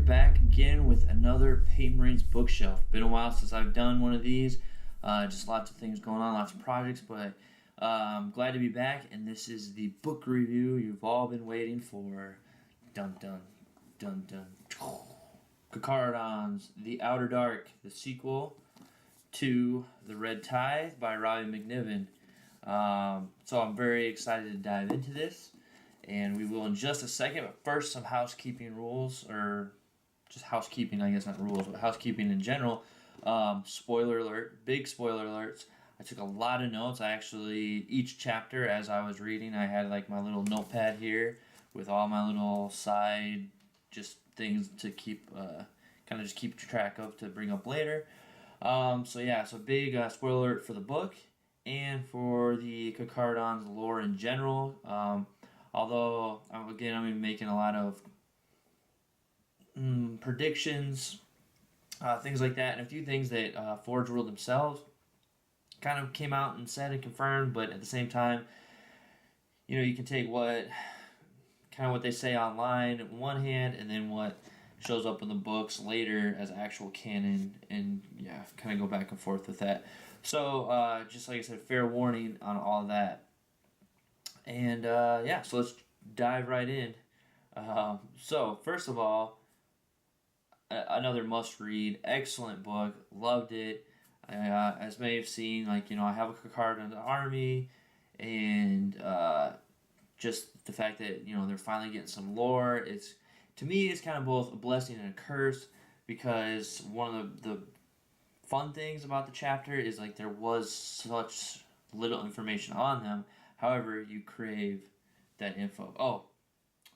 back again with another Paintmarine's bookshelf. Been a while since I've done one of these. Just lots of things going on, lots of projects, but I'm glad to be back, and this is the book review you've all been waiting for. Dun dun dun dun. Carcharodons, The Outer Dark, the sequel to The Red Tithe by Robbie MacNiven. So I'm very excited to dive into this, and we will in just a second, but first some housekeeping rules, or just housekeeping, I guess, not rules, but housekeeping in general. Spoiler alert, big spoiler alerts. I took a lot of notes. I actually, each chapter as I was reading, I had like my little notepad here with all my little side just things to keep, kind of just keep track of to bring up later. So big spoiler alert for the book and for the Carcharodons lore in general. Although, again, I'm going to be making a lot of predictions, things like that, and a few things that Forge World themselves kind of came out and said and confirmed, but at the same time, you can take what they say online on one hand, and then what shows up in the books later as actual canon, and kind of go back and forth with that. So, just like I said, fair warning on all of that. And, so let's dive right in. So, first of all, another must-read, excellent book, loved it. As many have seen, I have a Carcharodon army, and just the fact that, they're finally getting some lore, to me, it's kind of both a blessing and a curse, because one of the fun things about the chapter is, there was such little information on them. However, you crave that info. Oh,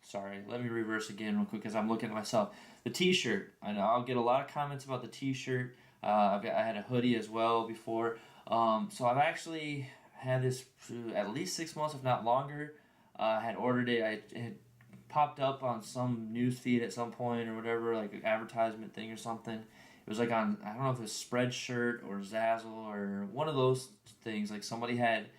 sorry, let me reverse again real quick, because I'm looking at myself. The t-shirt, I know I'll get a lot of comments about the t-shirt. I had a hoodie as well before. So I've actually had this for at least 6 months, if not longer. I had ordered it. It had popped up on some news feed at some point or whatever, like an advertisement thing or something. It was on, I don't know if it was Spreadshirt or Zazzle or one of those things. Somebody had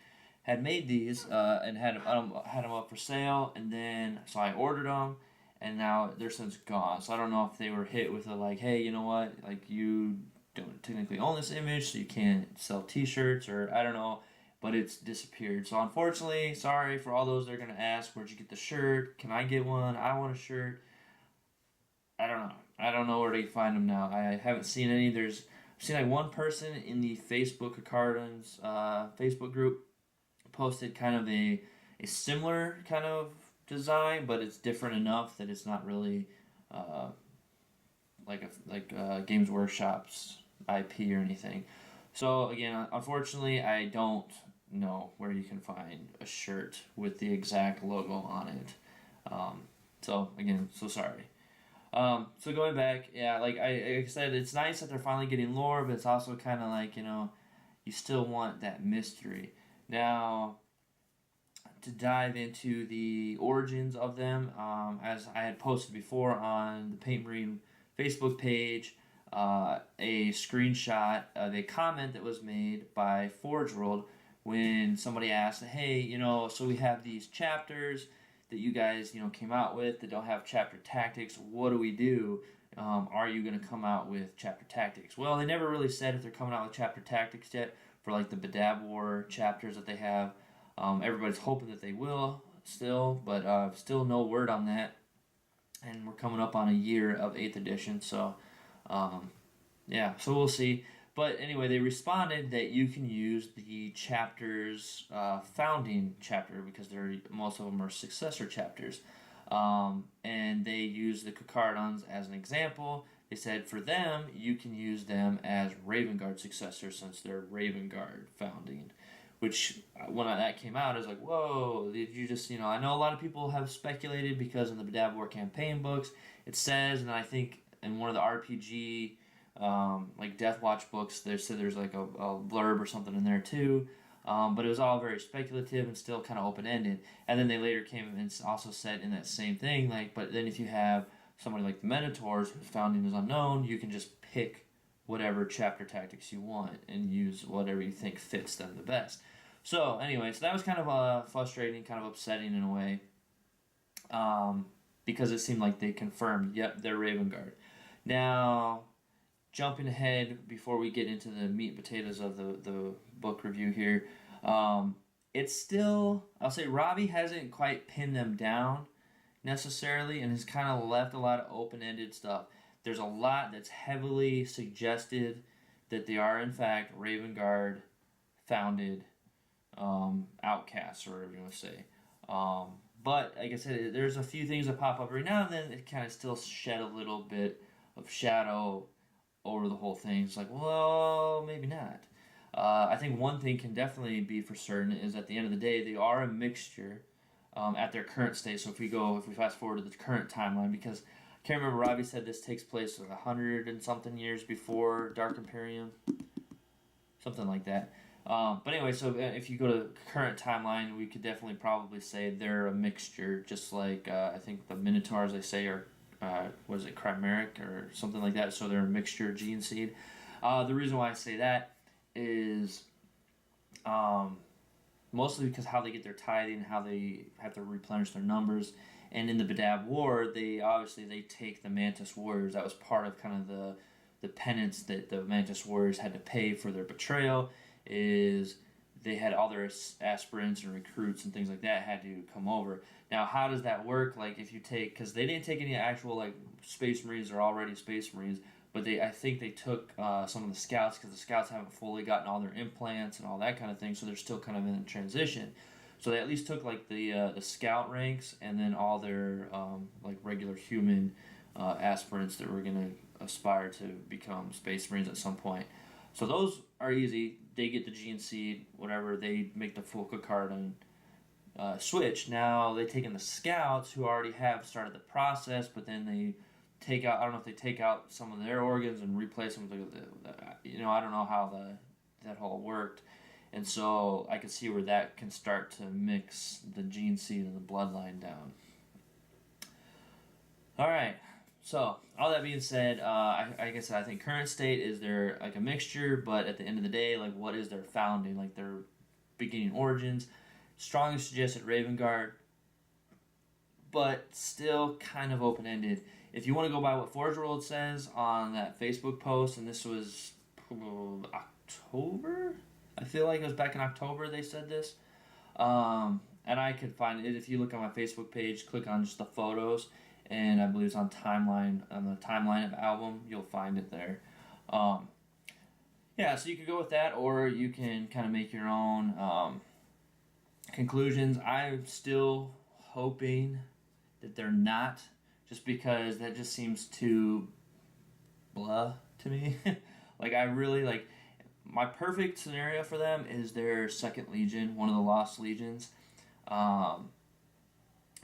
made these and had them up for sale, and then so I ordered them, and now they're since gone. So I don't know if they were hit with hey, you know what, you don't technically own this image, so you can't sell t-shirts, or I don't know, but it's disappeared. So unfortunately, sorry for all those that are going to ask, where'd you get the shirt? Can I get one? I want a shirt. I don't know where to find them now. I haven't seen any. I've seen one person in the Facebook Carcharodons Facebook group posted kind of a similar kind of design, but it's different enough that it's not really Games Workshop's IP or anything. So again, unfortunately, I don't know where you can find a shirt with the exact logo on it. So again, so sorry. So going back, like I said, it's nice that they're finally getting lore, but it's also kind of you still want that mystery. Now, to dive into the origins of them, as I had posted before on the Paintmarine Facebook page, a screenshot of a comment that was made by Forge World when somebody asked, hey, so we have these chapters that you guys, came out with that don't have chapter tactics. What do we do? Are you going to come out with chapter tactics? Well, they never really said if they're coming out with chapter tactics yet for the Badab War chapters that they have. Everybody's hoping that they will still, but still no word on that. And we're coming up on a year of 8th edition, so so we'll see. But anyway, they responded that you can use the chapter's founding chapter, because most of them are successor chapters. And they use the Carcharodons as an example. They said for them, you can use them as Raven Guard successors, since they're Raven Guard founding. Which, when that came out, I was like, whoa, did you just, I know a lot of people have speculated, because in the Badab War campaign books, it says, and I think in one of the RPG, Death Watch books, they said there's a blurb or something in there too, but it was all very speculative and still kind of open-ended. And then they later came and also said in that same thing, but then if you have somebody like the Minotaurs, whose founding is unknown, you can just pick whatever chapter tactics you want and use whatever you think fits them the best. So anyway, that was kind of frustrating, kind of upsetting in a way. because it seemed like they confirmed, yep, they're Raven Guard. Now, jumping ahead before we get into the meat and potatoes of the book review here, it's still, I'll say Robbie hasn't quite pinned them down necessarily, and has kind of left a lot of open-ended stuff. There's a lot that's heavily suggested that they are in fact Raven Guard founded outcasts, or whatever you want to say. But like I said, there's a few things that pop up every now and then that kind of still shed a little bit of shadow over the whole thing. It's like, well, maybe not. I think one thing can definitely be for certain is at the end of the day, they are a mixture at their current state. So if we fast forward to the current timeline, because I can't remember, Robbie said this takes place 100 and something years before Dark Imperium, something like that. But anyway, so if you go to current timeline, we could definitely probably say they're a mixture, just like I think the Minotaurs, they say, are was it chimeric or something like that, so they're a mixture gene seed. The reason why I say that is mostly because how they get their tithing, how they have to replenish their numbers. And in the Badab War, they take the Mantis Warriors. That was part of kind of the penance that the Mantis Warriors had to pay for their betrayal, is they had all their aspirants and recruits and things like that had to come over. Now, how does that work? Like, if you take, because they didn't take any actual like Space Marines, they're already Space Marines, but I think they took some of the scouts, because the scouts haven't fully gotten all their implants and all that kind of thing, so they're still kind of in transition. So they at least took like the scout ranks and then all their like regular human aspirants that were gonna aspire to become Space Marines at some point. So those are easy. They get the gene seed, whatever. They make the full Carcharodon switch. Now they take in the scouts who already have started the process, but then they take out, I don't know if they take out some of their organs and replace them with I don't know how that whole worked. And so I can see where that can start to mix the gene seed and the bloodline down. All right. So, all that being said, I guess I think current state is they're like a mixture, but at the end of the day, like, what is their founding, like their beginning origins? Strongly suggested Raven Guard, but still kind of open-ended. If you want to go by what Forge World says on that Facebook post, and this was October? I feel like it was back in October they said this. And I could find it if you look on my Facebook page, click on just the photos, and I believe it's on the timeline of the album, you'll find it there. Yeah, so you could go with that, or you can kind of make your own conclusions. I'm still hoping that they're not, just because that just seems too blah to me. Like, I really, like, my perfect scenario for them is their second legion, one of the Lost Legions. I'm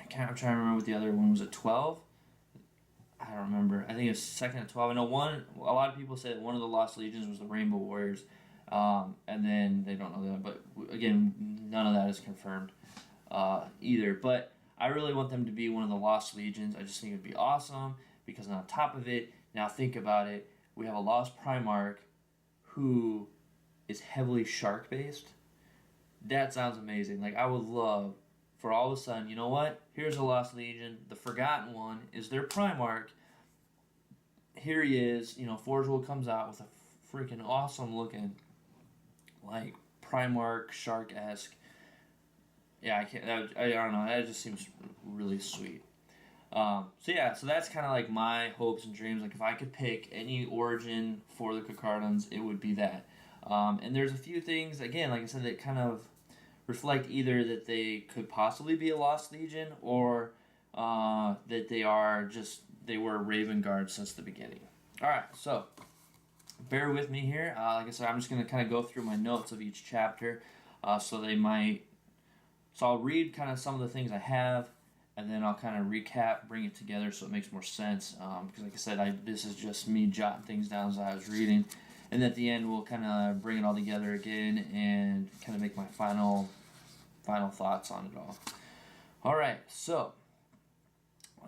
trying to remember what the other one was. At 12? I don't remember. I think it was second at 12. I know a lot of people said one of the Lost Legions was the Rainbow Warriors, and then they don't know that. But again, none of that is confirmed either. But I really want them to be one of the Lost Legions. I just think it would be awesome, because on top of it, now think about it, we have a Lost Primarch who is heavily shark based. That sounds amazing. Like, I would love for all of a sudden, you know what? Here's a Lost Legion. The Forgotten One is their Primarch. Here he is. Forge World comes out with a freaking awesome looking, like, Primarch shark-esque. Yeah, I don't know. That just seems really sweet. So that's kind of like my hopes and dreams. Like, if I could pick any origin for the Carcharodons, it would be that. And there's a few things, again, like I said, that kind of reflect either that they could possibly be a Lost Legion, or that they were Raven Guard since the beginning. Alright, so bear with me here. Like I said, I'm just going to kind of go through my notes of each chapter. So I'll read kind of some of the things I have, and then I'll kind of recap, bring it together so it makes more sense. Because like I said, this is just me jotting things down as I was reading. And at the end, we'll kind of bring it all together again and kind of make my final thoughts on it all. All right, so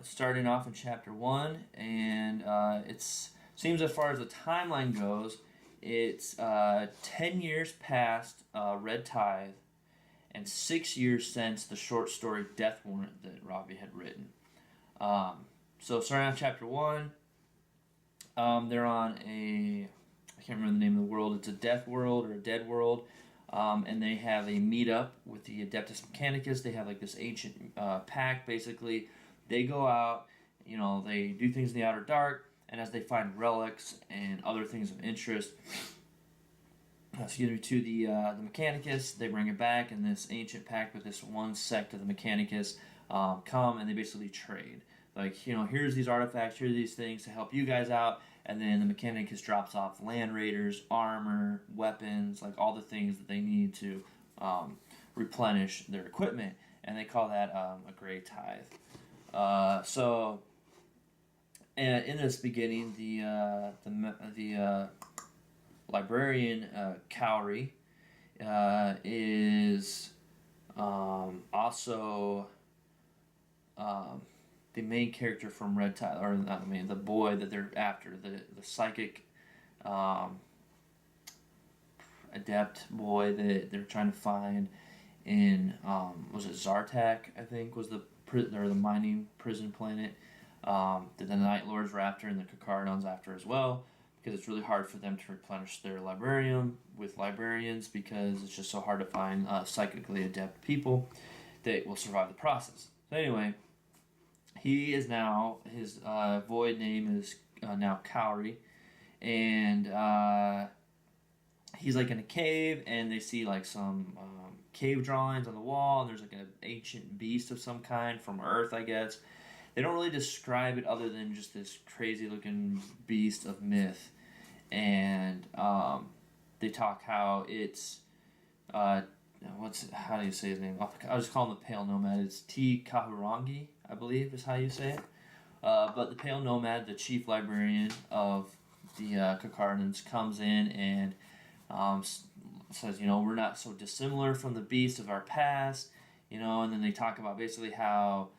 starting off in chapter 1, and it seems as far as the timeline goes, it's 10 years past Red Tithe, and 6 years since the short story Death Warrant that Robbie had written. So starting on chapter 1, they're on I can't remember the name of the world. It's a death world or a dead world. And they have a meetup with the Adeptus Mechanicus. They have like this ancient pact, basically. They go out, they do things in the outer dark, and as they find relics and other things of interest, to the Mechanicus, they bring it back, and this ancient pact with this one sect of the Mechanicus come, and they basically trade. Like, here's these artifacts, here's these things to help you guys out, and then the Mechanicus drops off land raiders, armor, weapons, like all the things that they need to replenish their equipment, and they call that a gray tithe. And in this beginning, the librarian Cowrie is also the main character from Red Tide, or not the main, the boy that they're after, the psychic adept boy that they're trying to find in was it Zartak, I think, was the mining prison planet that the Night Lords were after, and the Carcharodons after as well, because it's really hard for them to replenish their librarium with librarians, because it's just so hard to find psychically adept people that will survive the process. So anyway, he is now, his void name is now Cowrie, and he's like in a cave, and they see like some cave drawings on the wall, and there's like an ancient beast of some kind from Earth, I guess. They don't really describe it other than just this crazy looking beast of myth, and they talk how it's how do you say his name? I'll just call him the Pale Nomad. It's T. Kahurangi, I believe is how you say it. But the Pale Nomad, the chief librarian of the Carcharodons, comes in and says, we're not so dissimilar from the beast of our past, and then they talk about basically how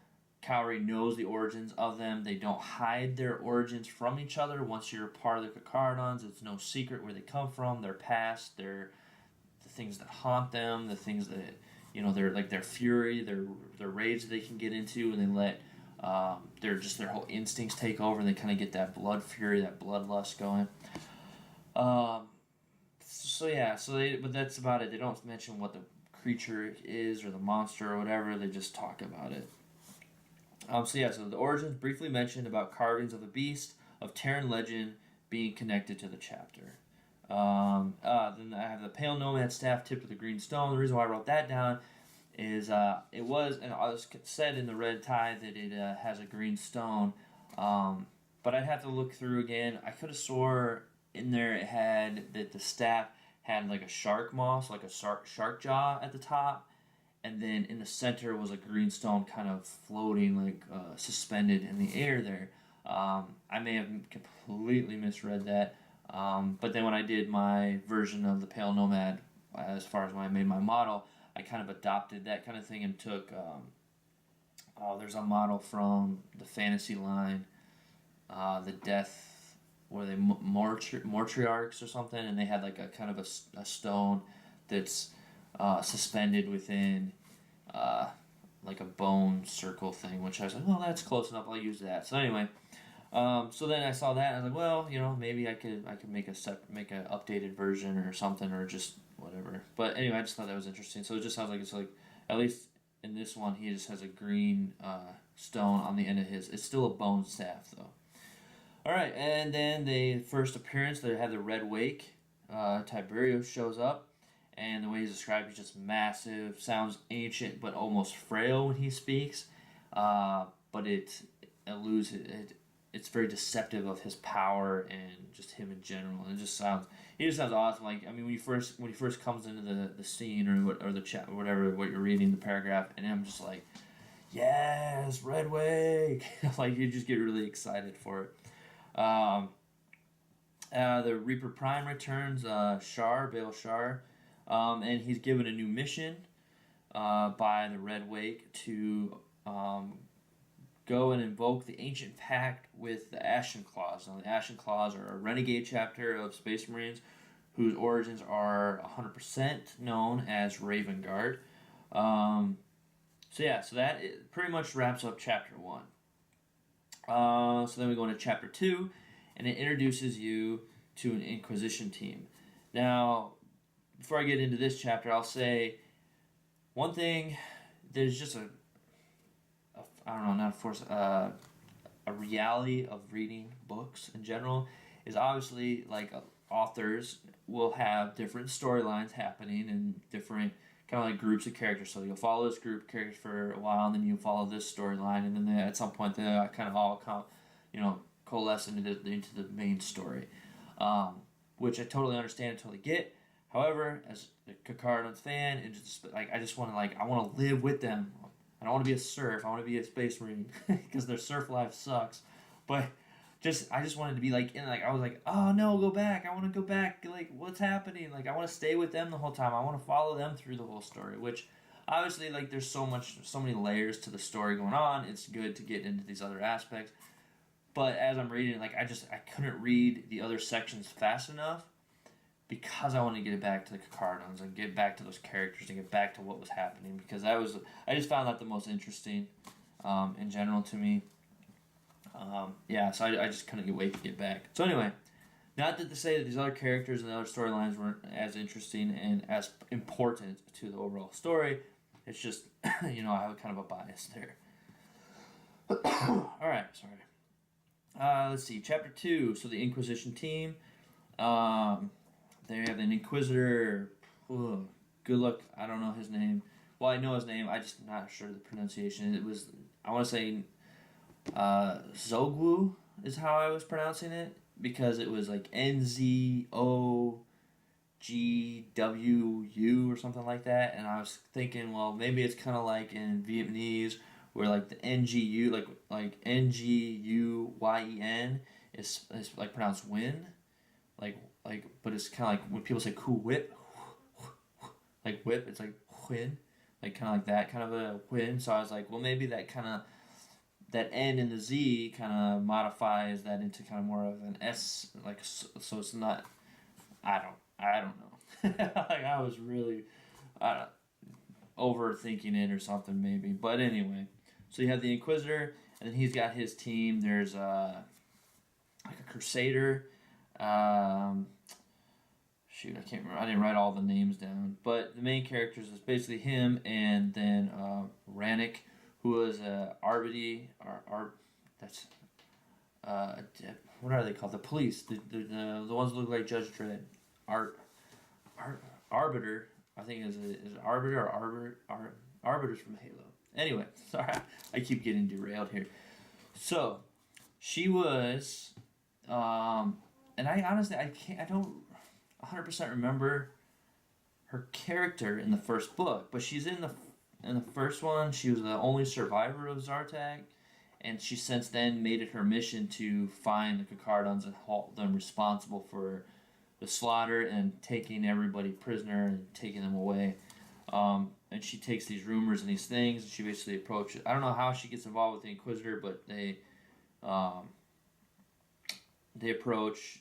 Cowrie knows the origins of them. They don't hide their origins from each other. Once you're a part of the Carcharodons, it's no secret where they come from, their past, the things that haunt them, the things that, they're like their fury, their rage that they can get into, and they let their whole instincts take over, and they kind of get that blood fury, that bloodlust going. But that's about it. They don't mention what the creature is or the monster or whatever. They just talk about it. So the origins briefly mentioned about carvings of the beast of Terran legend being connected to the chapter. Then I have the Pale Nomad staff tipped with a green stone. The reason why I wrote that down is it was said in the Red Tide that it has a green stone, but I'd have to look through again. I could have swore in there it had that the staff had like a shark moss, like a shark jaw at the top, and then in the center was a green stone kind of floating, like suspended in the air there. I may have completely misread that, but then when I did my version of the Pale Nomad, as far as when I made my model, I kind of adopted that kind of thing and took, there's a model from the fantasy line, the Death, were they Mortriarchs or something, and they had like a kind of a stone that's suspended within like a bone circle thing, which I was like, that's close enough, I'll use that. So anyway, so then I saw that and I was like, well, maybe I could make an updated version or something, or just whatever. But anyway, I just thought that was interesting. So it just sounds like it's like, at least in this one, he just has a green stone on the end of his. It's still a bone staff though. All right, and then the first appearance, they have the Red Wake. Tiberius shows up, and the way he's described, he's just massive, sounds ancient but almost frail when he speaks. But it's very deceptive of his power and just him in general. And he just sounds awesome. Like, I mean, when he first comes into the scene or the chat or whatever, what you're reading, the paragraph, and I'm just like, yes, Red Wake. Like, you just get really excited for it. The Reaper Prime returns, Baal Shar, and he's given a new mission by the Red Wake to go and invoke the ancient pact with the Ashen Claws. Now, the Ashen Claws are a renegade chapter of Space Marines whose origins are 100% known as Raven Guard. So that pretty much wraps up Chapter 1. So then we go into chapter 2, and it introduces you to an Inquisition team. Now, before I get into this chapter, I'll say one thing. There's just I don't know, not a force, a reality of reading books in general is obviously like authors will have different storylines happening and different kind of like groups of characters. So you'll follow this group of characters for a while, and then you follow this storyline, and then at some point they kind of all coalesce into the main story, which I totally understand and totally get. However, as a Carcharodons fan, and just like I just want to I want to live with them. I don't want to be a serf. I want to be a space marine because their surf life sucks. But I just wanted to be I was like, oh no, go back. I want to go back. Like, what's happening? Like, I want to stay with them the whole time. I want to follow them through the whole story. Which obviously, like, there's so many layers to the story going on. It's good to get into these other aspects. But as I'm reading, I couldn't read the other sections fast enough because I want to get back to the Carcharodons and get back to those characters and get back to what was happening, because I just found that the most interesting in general to me. So I just couldn't wait to get back. So anyway, not that to say that these other characters and the other storylines weren't as interesting and as important to the overall story. It's just, I have kind of a bias there. Alright, sorry. Let's see, chapter 2, so the Inquisition team. They have an Inquisitor. Ugh, good luck. I don't know his name. Well, I know his name. I just not sure the pronunciation. It was, I want to say, Zogwu is how I was pronouncing it, because it was like NZOGWU or something like that. And I was thinking, well, maybe it's kind of like in Vietnamese, where like the NGU, like NGUYEN is like pronounced win, but it's kind of like when people say cool whip, like whip, it's like whin, like kind of like that kind of a whin. So I was like, well, maybe that N and the Z kind of modifies that into kind of more of an S, so it's not. I don't know. I was really overthinking it or something maybe, but anyway. So you have the Inquisitor, and then he's got his team. There's a Crusader. Shoot, I can't remember. I didn't write all the names down. But the main characters is basically him, and then Rannick, who is Arbity. That's what are they called? The police. The ones that look like Judge Dredd. Arbiter. I think is Arbiter or Arbiter's from Halo. Anyway, sorry, I keep getting derailed here. So, she was, and I honestly I don't 100% remember her character in the first book, but she's in the first one. She was the only survivor of Zartag, and she since then made it her mission to find the Carcharodons and hold them responsible for the slaughter and taking everybody prisoner and taking them away. And she takes these rumors and these things, and she basically approaches. I don't know how she gets involved with the Inquisitor, but they approach,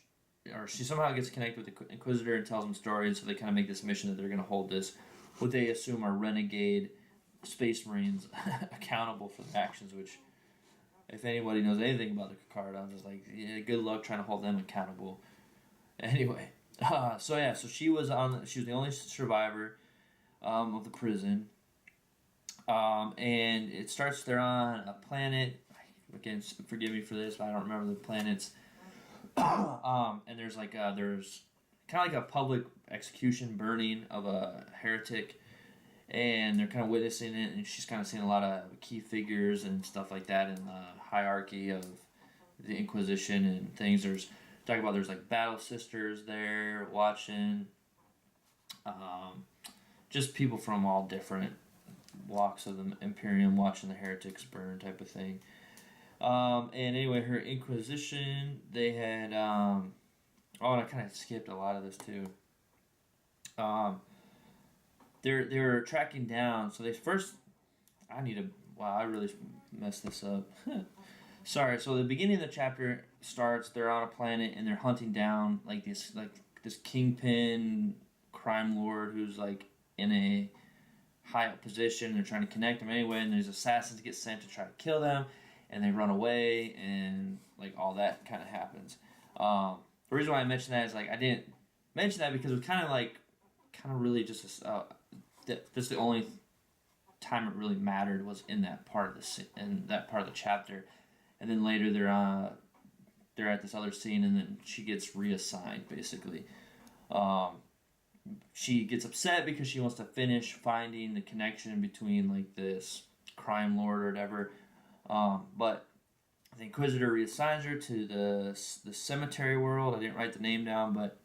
or she somehow gets connected with the Inquisitor and tells them stories. So they kind of make this mission that they're going to hold this, what they assume are renegade space marines accountable for their actions. Which, if anybody knows anything about the Carcharodons, is like, yeah, good luck trying to hold them accountable. Anyway, so she was the only survivor of the prison, and it starts. They're on a planet. Again, forgive me for this, but I don't remember the planets. And there's there's kind of like a public execution, burning of a heretic, and they're kind of witnessing it. And she's kind of seeing a lot of key figures and stuff like that in the hierarchy of the Inquisition and things. There's like battle sisters there watching. Just people from all different walks of the Imperium watching the heretics burn type of thing. And anyway, her Inquisition, they had, and I kind of skipped a lot of this too. They were tracking down, so they first, I really messed this up. Sorry, so the beginning of the chapter starts, they're on a planet and they're hunting down this kingpin crime lord who's in a high up position. They're trying to connect them anyway, and there's assassins get sent to try to kill them. and they run away, and like all that kind of happens. The reason why I mentioned that is like I didn't mention that because it was kind of really just that's the only time it really mattered was in that part of the chapter, and then later they're at this other scene, and then she gets reassigned basically. She gets upset because she wants to finish finding the connection between like this crime lord or whatever, but the Inquisitor reassigns her to the cemetery world. I didn't write the name down, but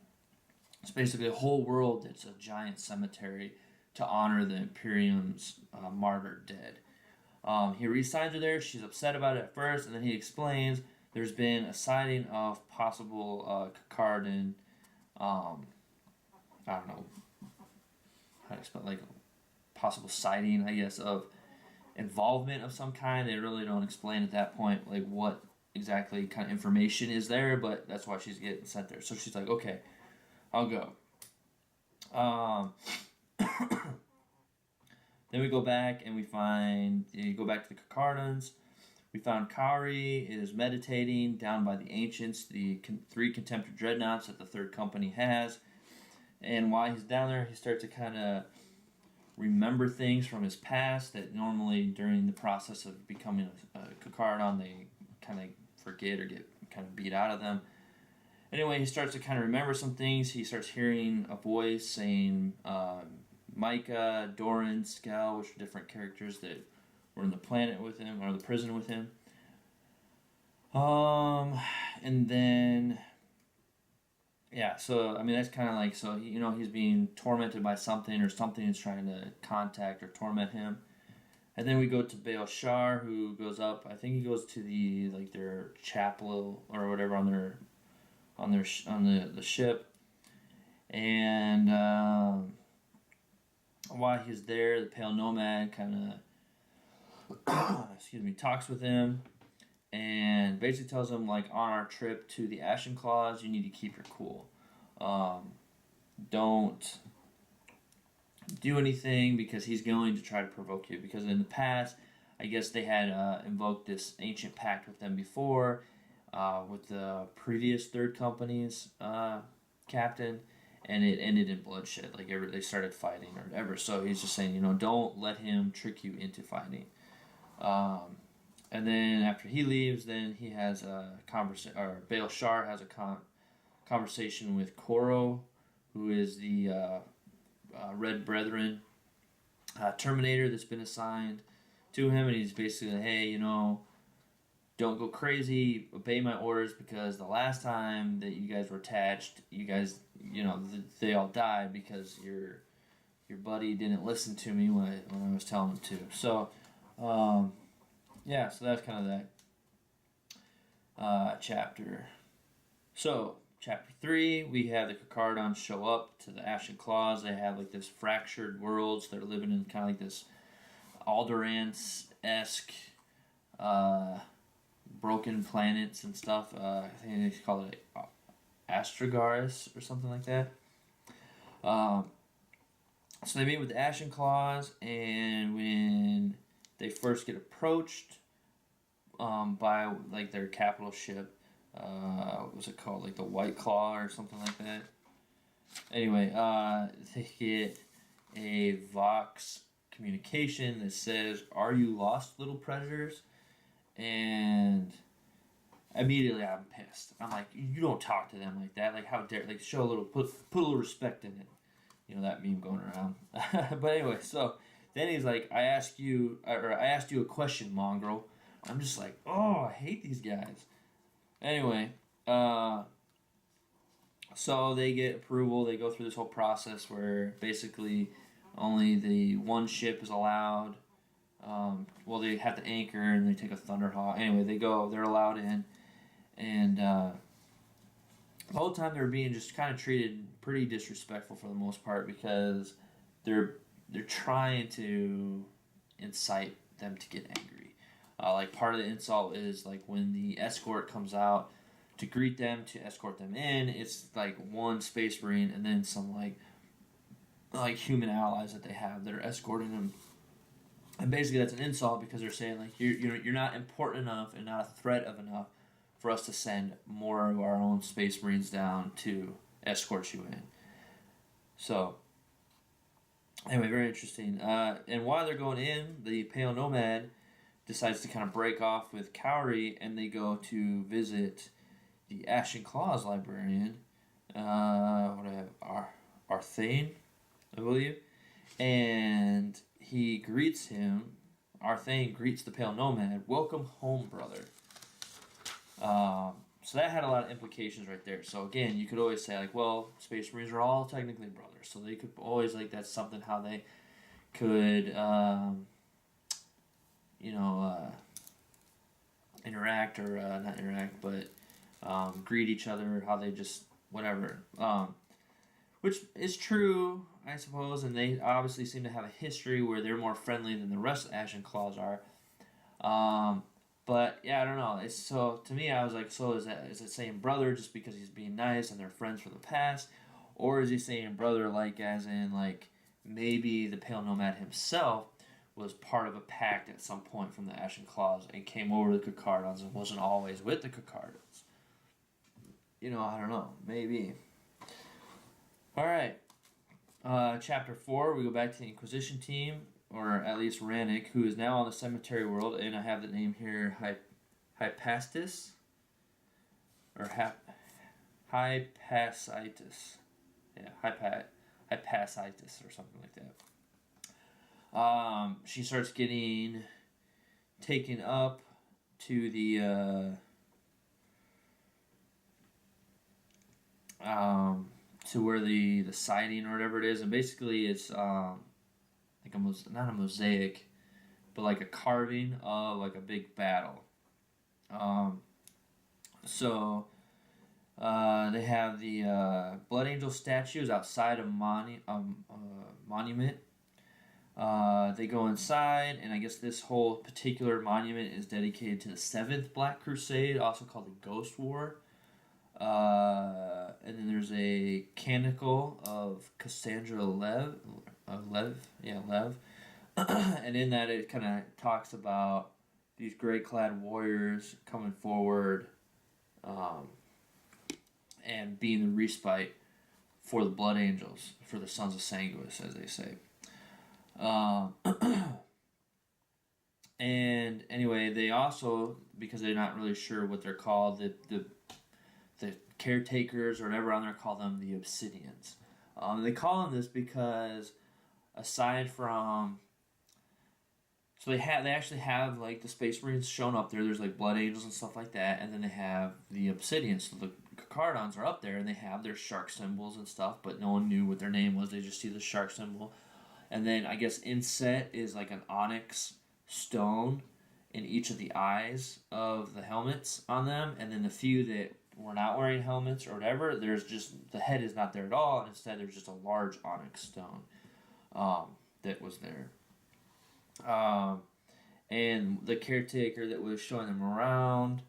it's basically a whole world that's a giant cemetery to honor the Imperium's martyred dead. He reassigns her there. She's upset about it at first, and then he explains there's been a sighting of possible Carcharodon. I don't know how to explain, like possible sighting, I guess, of involvement of some kind. They really don't explain at that point like what exactly kind of information is there, but that's why she's getting sent there. So she's like, okay, I'll go. Then we go back and go back to the Carcharodons. We found Kari is meditating down by the Ancients, the 3 Contemptor Dreadnoughts that the Third Company has. And while he's down there, he starts to kind of remember things from his past that normally during the process of becoming a Carcharodon they kind of forget or get kind of beat out of them. Anyway, he starts to kind of remember some things. He starts hearing a voice saying Micah, Doran, Skel, which are different characters that were in the planet with him, or the prison with him. And then, yeah, so, I mean, that's kind of like, so, he's being tormented by something, or something is trying to contact or torment him. And then we go to Baal Shar, who goes up, I think he goes to their chapel, or whatever, on the ship. And, while he's there, the Pale Nomad kind of, talks with him, and basically tells him, like, on our trip to the Ashen Claws, you need to keep your cool. Don't do anything because he's going to try to provoke you. Because in the past, I guess they had invoked this ancient pact with them before, with the previous Third Company's captain, and it ended in bloodshed. Like, they started fighting or whatever. So he's just saying, don't let him trick you into fighting. And then after he leaves, then he has a conversation, or Baal Shar has a conversation with Koro, who is the Red Brethren Terminator that's been assigned to him, and he's basically like, hey, don't go crazy, obey my orders, because the last time that you guys were attached, you guys, they all died because your buddy didn't listen to me when I was telling him to. So, yeah, so that's kind of that chapter. So, chapter 3, we have the Carcharodons show up to the Ashen Claws. They have like this fractured worlds. They're living in kind of like this Alderaan-esque broken planets and stuff. I think they call it Astragarus or something like that. So they meet with the Ashen Claws, and when they first get approached by like their capital ship, what was it called, like the White Claw or something like that. Anyway, they get a Vox communication that says, "Are you lost, little predators?" And immediately I'm pissed. I'm like, you don't talk to them like that. Like, how dare, like, show a little, put a little respect in it. That meme going around. But anyway, so then he's like, I asked you a question, mongrel. I'm just like, oh, I hate these guys. Anyway, so they get approval. They go through this whole process where basically only the one ship is allowed. Well, they have to anchor and they take a Thunderhawk. Anyway, they're allowed in. And the whole time they're being just kind of treated pretty disrespectful for the most part, because they're trying to incite them to get angry. Like, part of the insult is like when the escort comes out to greet them, to escort them in, it's like one Space Marine and then some like human allies that they have that are escorting them And basically, that's an insult because they're saying like you're not important enough and not a threat of enough for us to send more of our own Space Marines down to escort you in. So, anyway, very interesting. And while they're going in, the Pale Nomad decides to kind of break off with Cowrie, and they go to visit the Ashen Claws librarian, Arthane, I believe, and he greets him. Arthane greets the Pale Nomad. Welcome home, brother. So that had a lot of implications right there. So again, you could always say like, well, Space Marines are all technically brothers, so they could always like that's something how they could, interact or not interact, but greet each other, how they just whatever, which is true, I suppose, and they obviously seem to have a history where they're more friendly than the rest of Ashen Claws are. But yeah, I don't know. So to me, I was like, so is it saying brother just because he's being nice and they're friends from the past, or is he saying brother like as in like maybe the Pale Nomad himself was part of a pact at some point from the Ashen Claws and came over to the Carcharodons and wasn't always with the Carcharodons. I don't know. Maybe. All right. Chapter 4, we go back to the Inquisition team, or at least Rannick, who is now on the cemetery world, and I have the name here, Hypastis, or Hypasitis. Yeah, Hypasitis, or something like that. She starts getting taken up to the, to where the siding or whatever it is, and basically it's like not a mosaic, but like a carving of like a big battle. So they have the Blood Angel statues outside a monument. They go inside, and I guess this whole particular monument is dedicated to the 7th Black Crusade, also called the Ghost War. And then there's a canonical of Cassandra Lev. And in that it kind of talks about these gray-clad warriors coming forward and being the respite for the Blood Angels, for the Sons of Sanguis, as they say. And anyway, they also, because they're not really sure what they're called, the caretakers or whatever on there call them the Obsidians. They call them this because aside from, so they actually have like the Space Marines shown up there. There's like Blood Angels and stuff like that, and then they have the Obsidians. So the Carcharodons are up there, and they have their shark symbols and stuff, but no one knew what their name was. They just see the shark symbol, and then I guess inset is like an onyx stone in each of the eyes of the helmets on them, and then the few that were not wearing helmets or whatever, there's just the head is not there at all, and instead there's just a large onyx stone that was there. And the caretaker that was showing them around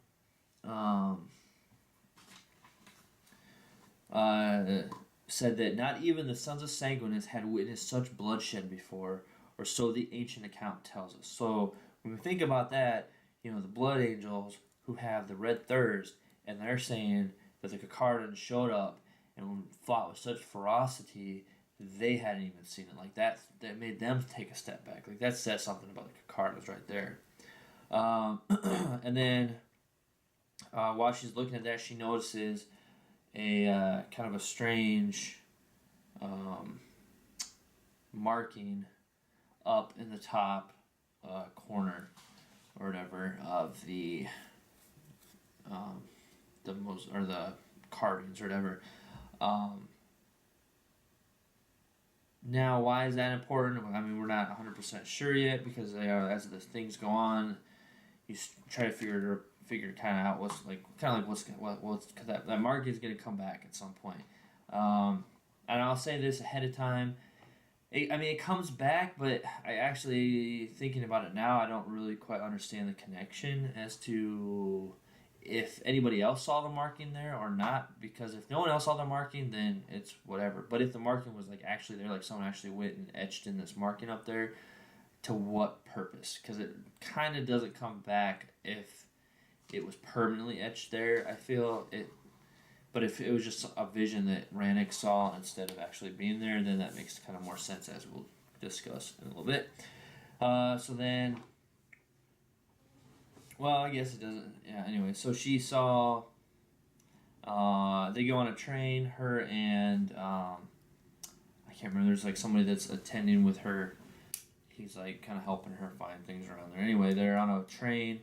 said that not even the Sons of Sanguinis had witnessed such bloodshed before, or so the ancient account tells us. So when we think about that, the Blood Angels who have the Red Thirst, and they're saying that the Carcharodons showed up and fought with such ferocity they hadn't even seen it. Like that made them take a step back. Like that says something about the Carcharodons right there. And then while she's looking at that, she notices a kind of a strange marking up in the top corner or whatever of the carvings or whatever. Now, why is that important? I mean, we're not 100% sure yet because as the things go on, you try to figure kind of out what's that market is going to come back at some point. And I'll say this ahead of time. It comes back, but I actually, thinking about it now, I don't really quite understand the connection as to if anybody else saw the marking there or not, because if no one else saw the marking, then it's whatever. But if the marking was like actually there, like someone actually went and etched in this marking up there, to what purpose, because it kind of doesn't come back if it was permanently etched there. I feel it, but if it was just a vision that Rannick saw instead of actually being there, then that makes kind of more sense, as we'll discuss in a little bit. So then, well, I guess it doesn't. Yeah. Anyway, so she saw. They go on a train. Her and I can't remember. There's like somebody that's attending with her. He's like kind of helping her find things around there. Anyway, they're on a train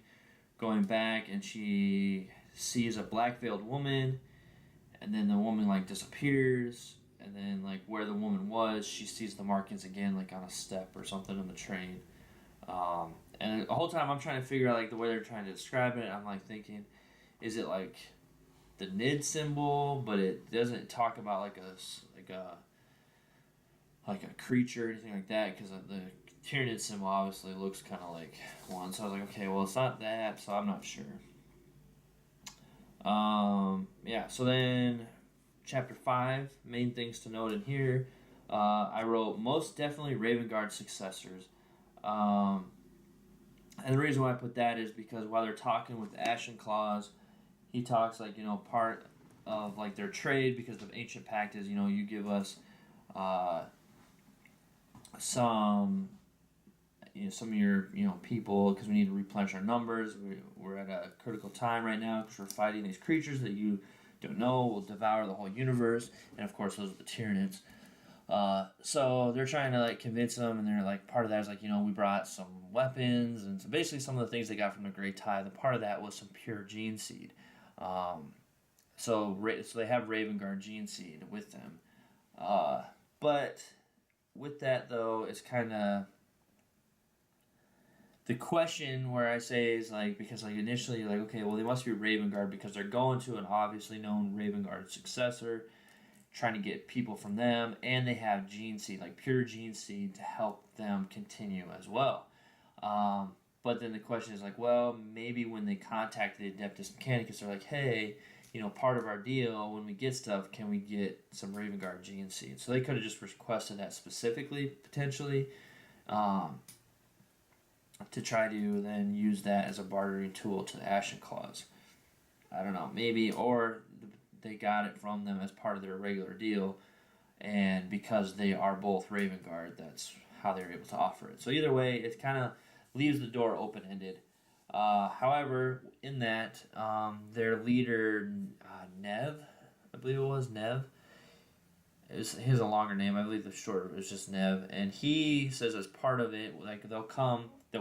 going back, and she sees a black veiled woman, and then the woman like disappears, and then like where the woman was, she sees the markings again, like on a step or something on the train. And the whole time I'm trying to figure out like the way they're trying to describe it. I'm like thinking, is it like the Nid symbol, but it doesn't talk about like a creature or anything like that, because the Tyranid symbol obviously looks kind of like one. So I was like, okay, well, it's not that, so I'm not sure. Yeah, so then chapter 5, main things to note in here. I wrote most definitely Raven Guard successors. And the reason why I put that is because while they're talking with Ashen Claws, he talks like, part of like their trade, because the ancient pact is, you give us some of your people, because we need to replenish our numbers. We're at a critical time right now because we're fighting these creatures that you don't know will devour the whole universe, and of course those are the Tyranids. So they're trying to like convince them, and they're like, part of that is like, we brought some weapons, and so basically some of the things they got from the Great Tithe, and part of that was some pure gene seed. So they have Raven Guard gene seed with them, but with that though, it's kind of the question where I say is like, because like initially you're like, okay, well they must be Raven Guard because they're going to an obviously known Raven Guard successor, trying to get people from them, and they have gene seed, like pure gene seed, to help them continue as well. But then the question is like, well, maybe when they contact the Adeptus Mechanicus, they're like, hey, part of our deal, when we get stuff, can we get some Raven Guard gene seed? So they could have just requested that specifically, potentially, to try to then use that as a bartering tool to the Ashen Claws. I don't know, maybe, or they got it from them as part of their regular deal, and because they are both Raven Guard, that's how they're able to offer it. So either way, it kind of leaves the door open-ended. However, in that, their leader, Nev, I believe it was Nev. He has a longer name. I believe the shorter was just Nev. And he says as part of it, like they'll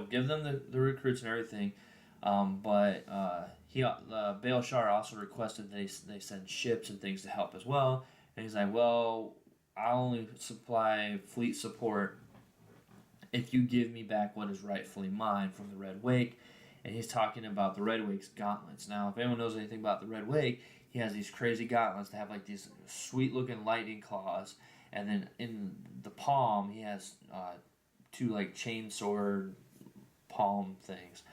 give them the recruits and everything. But Baal Shar also requested they send ships and things to help as well. And he's like, well, I'll only supply fleet support if you give me back what is rightfully mine from the Red Wake. And he's talking about the Red Wake's gauntlets. Now, if anyone knows anything about the Red Wake, he has these crazy gauntlets that have like these sweet-looking lightning claws. And then in the palm, he has 2 like chainsword palm things.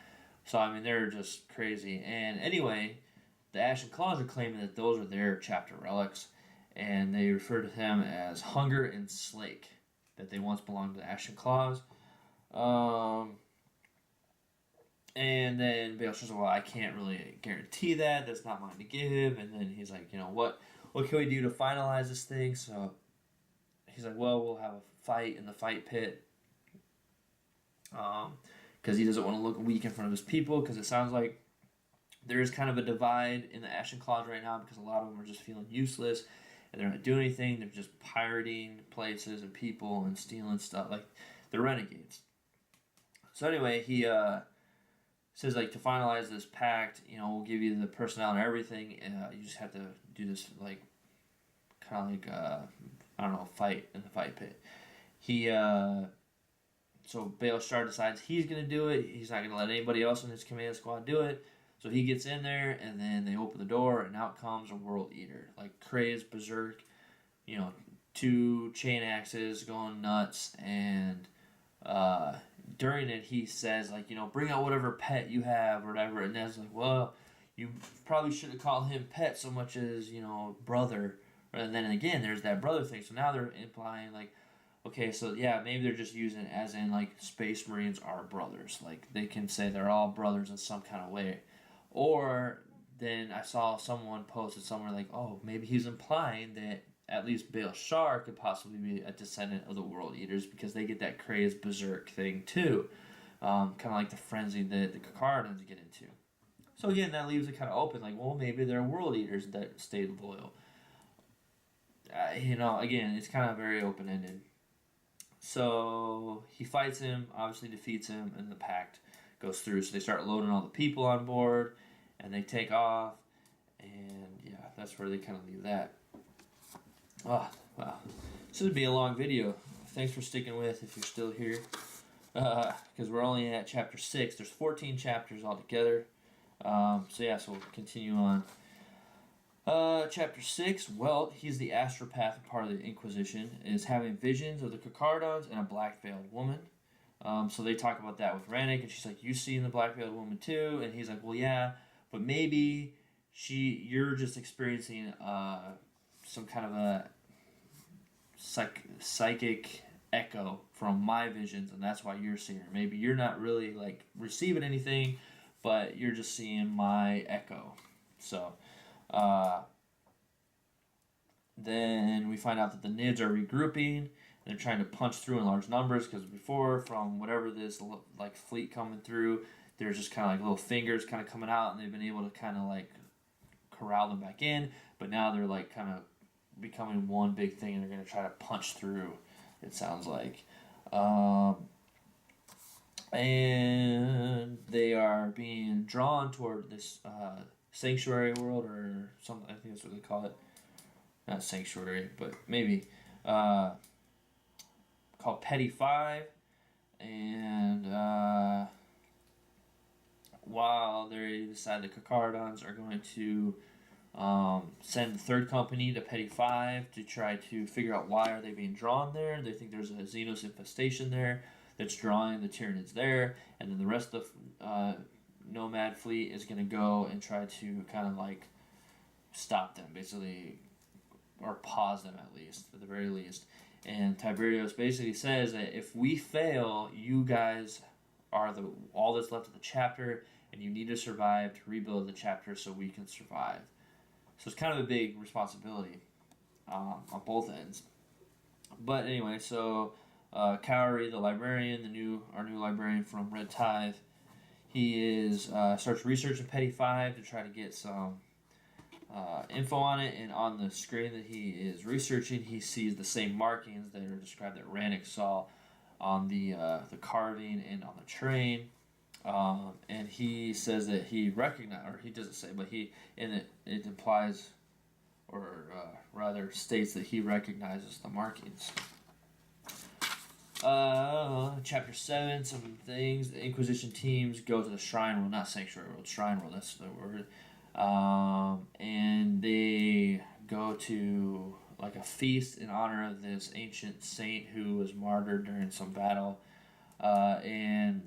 So, I mean, they're just crazy. And anyway, the Ashen Claws are claiming that those are their chapter relics. And they refer to them as Hunger and Slake, that they once belonged to the Ashen Claws. And then Baal says, well, I can't really guarantee that. That's not mine to give. And then he's like, what can we do to finalize this thing? So he's like, well, we'll have a fight in the fight pit. Because he doesn't want to look weak in front of his people, because it sounds like there is kind of a divide in the Ashen Claws right now, because a lot of them are just feeling useless, and they're not doing anything. They're just pirating places and people and stealing stuff. Like, they're renegades. So anyway, he says, like, to finalize this pact, we'll give you the personnel and everything, and you just have to do this, like, kind of like, fight in the fight pit. So Baal Shar decides he's going to do it. He's not going to let anybody else in his command squad do it. So he gets in there, and then they open the door, and out comes a World Eater. Like, crazed, berserk, 2 chain axes going nuts, and during it, he says, like, bring out whatever pet you have or whatever. And Ned's like, well, you probably shouldn't call him pet so much as, brother. And then again, there's that brother thing. So now they're implying, like, okay, so yeah, maybe they're just using it as in like Space Marines are brothers. Like they can say they're all brothers in some kind of way. Or then I saw someone posted somewhere like, oh, maybe he's implying that at least Bale Shar could possibly be a descendant of the World Eaters because they get that crazed berserk thing too. Kind of like the frenzy that the Carcharodons get into. So again, that leaves it kind of open. Like, well, maybe they're World Eaters that stayed loyal. Again, it's kind of very open ended. So he fights him, obviously defeats him, and the Pact goes through. So they start loading all the people on board, and they take off. And yeah, that's where they kind of leave that. Oh, wow. This would be a long video. Thanks for sticking with if you're still here. Because we're only at chapter 6. There's 14 chapters altogether. So we'll continue on. Chapter 6, Welt, he's the astropath and part of the Inquisition, is having visions of the Carcharodons and a black-veiled woman. So they talk about that with Rannick, and she's like, you seen the black-veiled woman too? And he's like, well, yeah, but maybe you're just experiencing some kind of a psychic echo from my visions, and that's why you're seeing her. Maybe you're not really, like, receiving anything, but you're just seeing my echo. So... then we find out that the Nids are regrouping and they're trying to punch through in large numbers because before, from whatever this like fleet coming through, there's just kind of like little fingers kind of coming out, and they've been able to kind of like corral them back in, but now they're like kind of becoming one big thing, and they're going to try to punch through, it sounds like. And they are being drawn toward this sanctuary world or something. I think that's what they call it. Not sanctuary, but maybe called Petty 5. And while they decide the Carcharodons are going to send the third company to Petty 5 to try to figure out why are they being drawn there. They think there's a Xenos infestation there that's drawing the Tyranids there, and then the rest of the Nomad fleet is going to go and try to kind of like stop them, basically, or pause them at least, at the very least. And Tiberius basically says that if we fail, you guys are all that's left of the chapter, and you need to survive to rebuild the chapter so we can survive. So it's kind of a big responsibility on both ends. But anyway, so Cowrie, the librarian, our new librarian from Red Tithe, he starts researching Petty 5 to try to get some info on it, and on the screen that he is researching, he sees the same markings that are described that Rannick saw on the carving and on the train. And he says that he recognized, or he doesn't say, but it implies, or rather states that he recognizes the markings. Chapter 7, some things. The Inquisition teams go to the Shrine World, not Sanctuary World, Shrine World, that's the word. And they go to like a feast in honor of this ancient saint who was martyred during some battle. And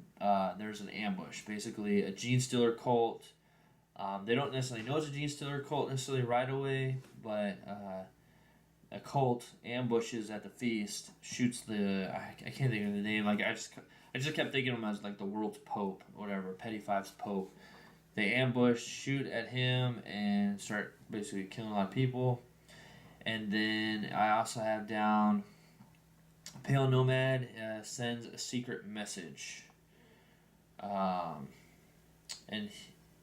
there's an ambush, basically a Gene Stealer cult. They don't necessarily know it's a Gene Stealer cult necessarily right away, but a cult ambushes at the feast, shoots I can't think of the name. Like I just kept thinking of him as like the world's pope, or whatever, Petty 5's pope. They ambush, shoot at him, and start basically killing a lot of people. And then I also have down Pale Nomad sends a secret message. And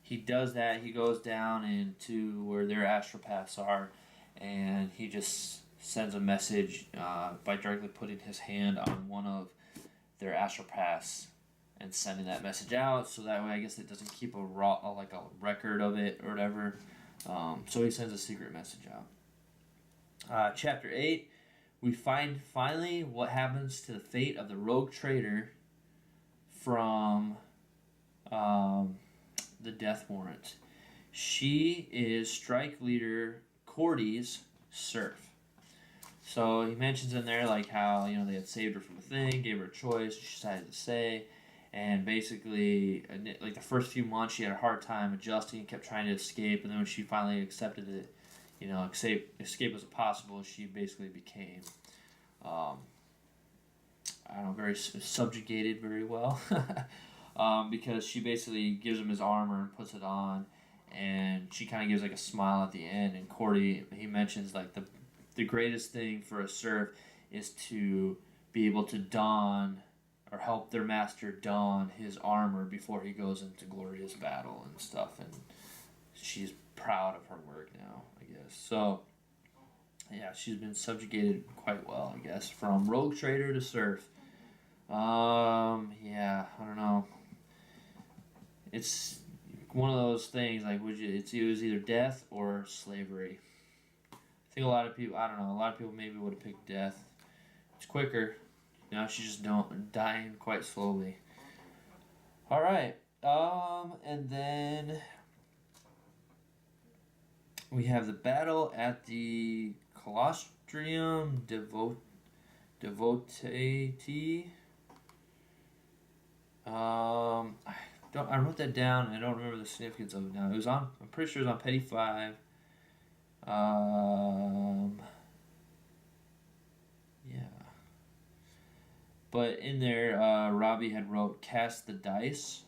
he does that. He goes down into where their astropaths are, and he just sends a message by directly putting his hand on one of their astropaths and sending that message out, so that way I guess it doesn't keep a record of it or whatever. So he sends a secret message out. Chapter 8, we find finally what happens to the fate of the rogue trader from the death warrant. She is strike leader Cordy's serf. So he mentions in there like how they had saved her from a thing, gave her a choice, she decided to stay. And basically, like the first few months, she had a hard time adjusting, kept trying to escape, and then when she finally accepted that, escape was possible, she basically became I don't know, very subjugated very well. Because she basically gives him his armor and puts it on, and she kind of gives like a smile at the end. And Cordy, he mentions like the greatest thing for a serf is to be able to don or help their master don his armor before he goes into glorious battle and stuff. And she's proud of her work now, I guess. So yeah, she's been subjugated quite well, I guess, from rogue trader to serf. Yeah, I don't know. It's one of those things, like, it was either death or slavery. I think a lot of people, I don't know, a lot of people maybe would have picked death. It's quicker. Now she's just dying quite slowly. Alright, and then we have the battle at the Colostrium Devotati. I wrote that down and I don't remember the significance of it now. I'm pretty sure it was on Petty 5. Yeah. But in there, Robbie had wrote cast the dice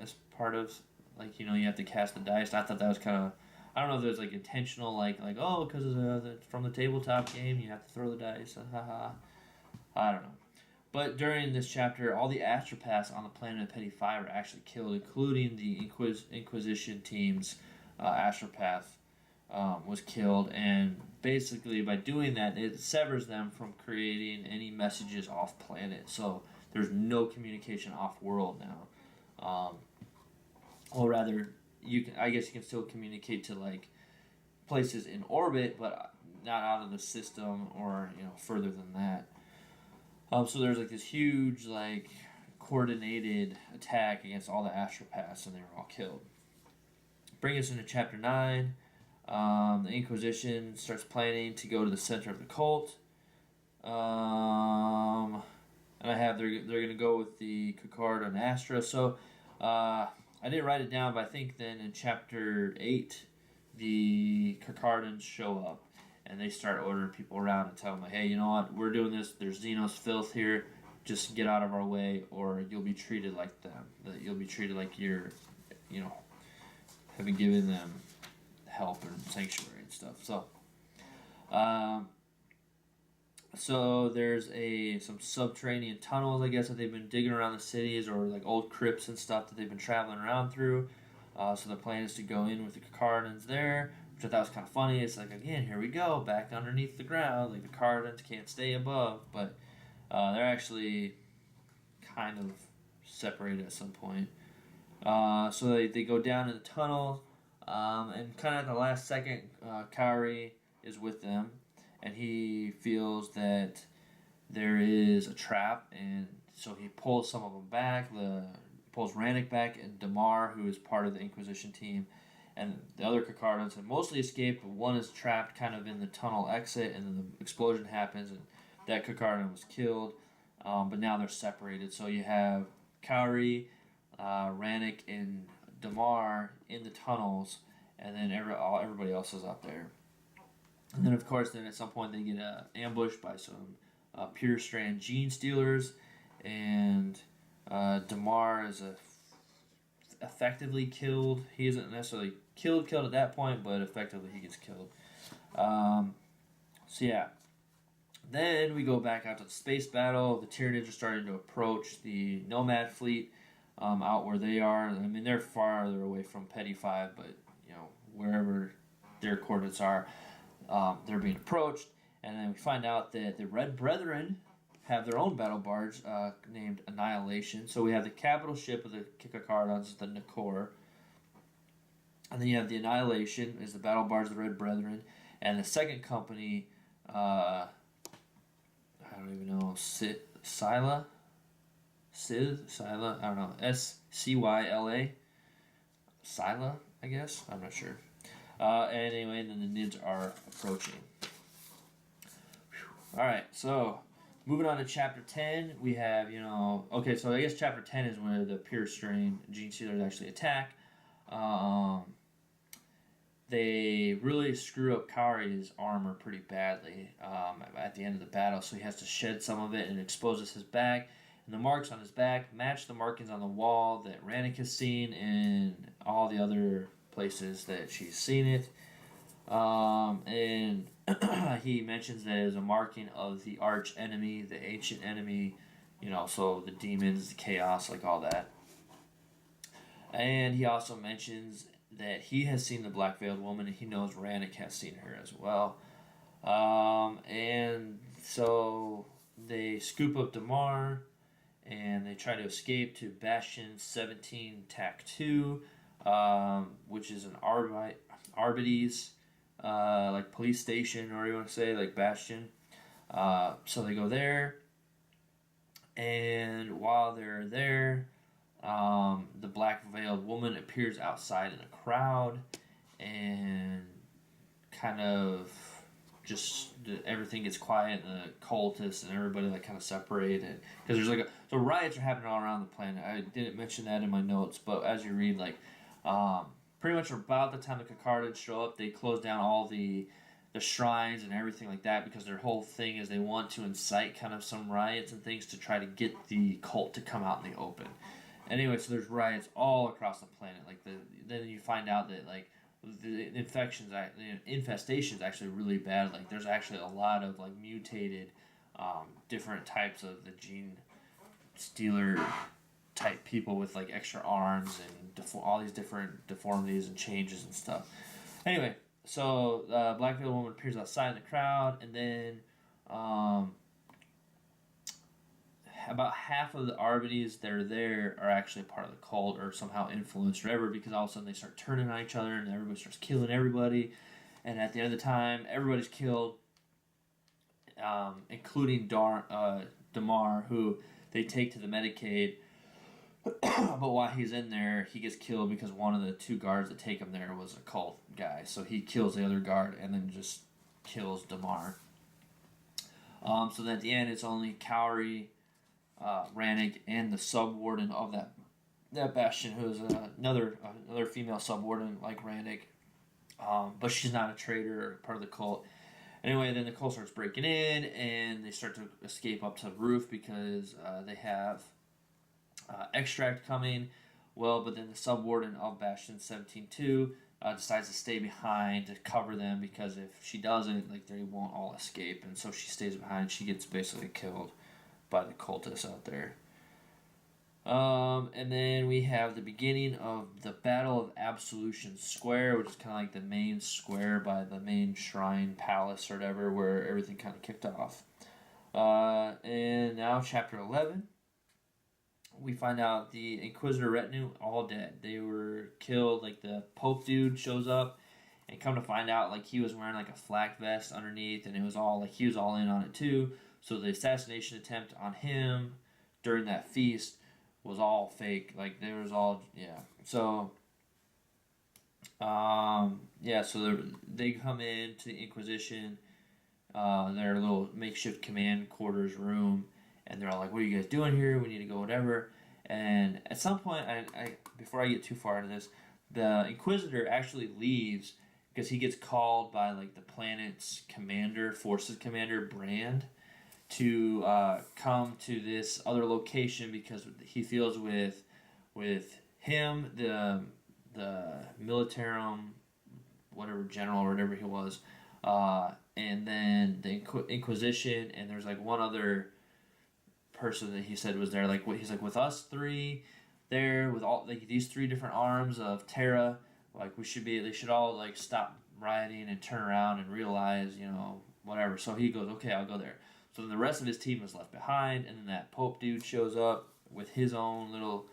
as part of, like, you have to cast the dice. I thought that was kind of, I don't know if there's like intentional, like oh, because from the tabletop game, you have to throw the dice. I don't know. But during this chapter, all the astropaths on the planet of Petty 5 are actually killed, including the Inquisition team's astropath was killed. And basically, by doing that, it severs them from creating any messages off planet. So there's no communication off world now. Or rather, I guess you can still communicate to like places in orbit, but not out of the system or further than that. So there's like this huge like coordinated attack against all the astropaths, and they were all killed. Bring us into chapter 9. The Inquisition starts planning to go to the center of the cult. And I have they're gonna go with the Carcharodon and Astra. So I didn't write it down, but I think then in chapter 8 the Carcharodons show up. And they start ordering people around and tell them, like, hey, you know what? We're doing this. There's Xenos filth here. Just get out of our way, or you'll be treated like them. You'll be treated like you're, having given them help and sanctuary and stuff. So there's some subterranean tunnels, I guess, that they've been digging around the cities, or like old crypts and stuff that they've been traveling around through. So the plan is to go in with the Carcharodons there. Which I thought was kind of funny. It's like, again, here we go, back underneath the ground. Like, the Carcharodons can't stay above, but they're actually kind of separated at some point. So they go down in the tunnel, and kind of at the last second, Kaori is with them, and he feels that there is a trap, and so he pulls some of them back. Pulls Rannick back, and Damar, who is part of the Inquisition team, and the other Carcharodons have mostly escaped, but one is trapped kind of in the tunnel exit, and then the explosion happens, and that Carcharodon was killed. But now they're separated. So you have Kaori, Rannick, and Damar in the tunnels, and then everybody else is out there. And then, of course, then at some point they get ambushed by some pure strand gene stealers, and Damar is effectively killed. He isn't necessarily killed at that point, but effectively he gets killed. So yeah. Then we go back out to the space battle. The Tyranids are starting to approach the Nomad fleet out where they are. I mean, they're farther away from Petty 5, but wherever their coordinates are, they're being approached. And then we find out that the Red Brethren have their own battle barge named Annihilation. So we have the capital ship of the Carcharodons, the Nakor. And then you have the Annihilation, is the battle barge of the Red Brethren. And the second company, I don't even know, Scylla, I don't know, Scyla, Scylla, I guess, I'm not sure. Anyway, and then the Nids are approaching. Alright, so moving on to chapter 10, we have, okay, so I guess chapter 10 is where the pure strain gene stealers actually attack. they really screw up Kari's armor pretty badly at the end of the battle, so he has to shed some of it and exposes his back. And the marks on his back match the markings on the wall that Rannick has seen and all the other places that she's seen it. And he mentions that it is a marking of the arch enemy, the ancient enemy, so the demons, the chaos, like all that. And he also mentions that he has seen the Black Veiled Woman, and he knows Rannick has seen her as well. And so they scoop up Damar, and they try to escape to Bastion 17 TAC 2, which is an Arbites, like police station, or you want to say, like Bastion. So they go there, and while they're there, the Black Veiled Woman appears outside in a crowd, and kind of just everything gets quiet, and the cultists and everybody like kind of separate, and because there's so riots are happening all around the planet. I didn't mention that in my notes, but as you read, pretty much about the time the Carcharodons show up, they close down all the shrines and everything like that, because their whole thing is they want to incite kind of some riots and things to try to get the cult to come out in the open. Anyway, so there's riots all across the planet. Then you find out that the infestation is actually really bad. Like there's actually a lot of mutated, different types of the gene stealer type people with extra arms and all these different deformities and changes and stuff. Anyway, so Black Veiled Woman appears outside in the crowd, and then about half of the Arbites that are there are actually part of the cult or somehow influenced or whatever, because all of a sudden they start turning on each other and everybody starts killing everybody, and at the end of the time everybody's killed, including Damar, who they take to the Medicaid. But while he's in there, he gets killed because one of the two guards that take him there was a cult guy. So he kills the other guard and then just kills Damar. So then at the end, it's only Cowrie, Rannick, and the sub-warden of that bastion, who is another female sub-warden like Rannick. But she's not a traitor or part of the cult. Anyway, then the cult starts breaking in, and they start to escape up to the roof because they have extract coming. Well, but then the sub-warden of Bastion 17-2 decides to stay behind to cover them, because if she doesn't, they won't all escape, and so she stays behind. She gets basically killed by the cultists out there. And then we have the beginning of the Battle of Absolution Square, which is kind of like the main square by the main shrine palace or whatever, where everything kind of kicked off. And now chapter 11. We find out the Inquisitor retinue all dead. They were killed. The Pope dude shows up, and come to find out, he was wearing a flak vest underneath, and it was all he was all in on it too. So the assassination attempt on him during that feast was all fake. There was all So so they come in to the Inquisition, their little makeshift command quarters room. And they're all like, "What are you guys doing here? We need to go, whatever." And at some point, I before I get too far into this, the Inquisitor actually leaves because he gets called by the planet's forces commander, Brand, to come to this other location, because he feels with him, the militarum, whatever general or whatever he was, and then the Inquisition, and there's one other person that he said was there, he's with us three there with all these three different arms of Terra, they should all stop rioting and turn around and realize whatever. So he goes, okay, I'll go there. So then the rest of his team is left behind, and then that Pope dude shows up with his own little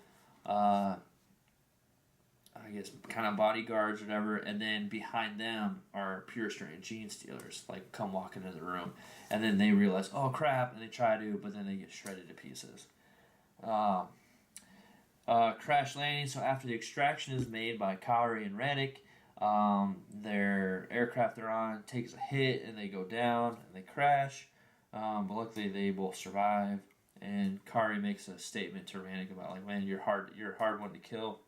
kind of bodyguards or whatever, and then behind them are pure strain gene stealers come walking into the room, and then they realize, oh crap, and they try to, but then they get shredded to pieces. Crash landing. So after the extraction is made by Kari and Rannick, their aircraft they're on takes a hit, and they go down and they crash, but luckily they both survive, and Kari makes a statement to Rannick about man, you're a hard one to kill.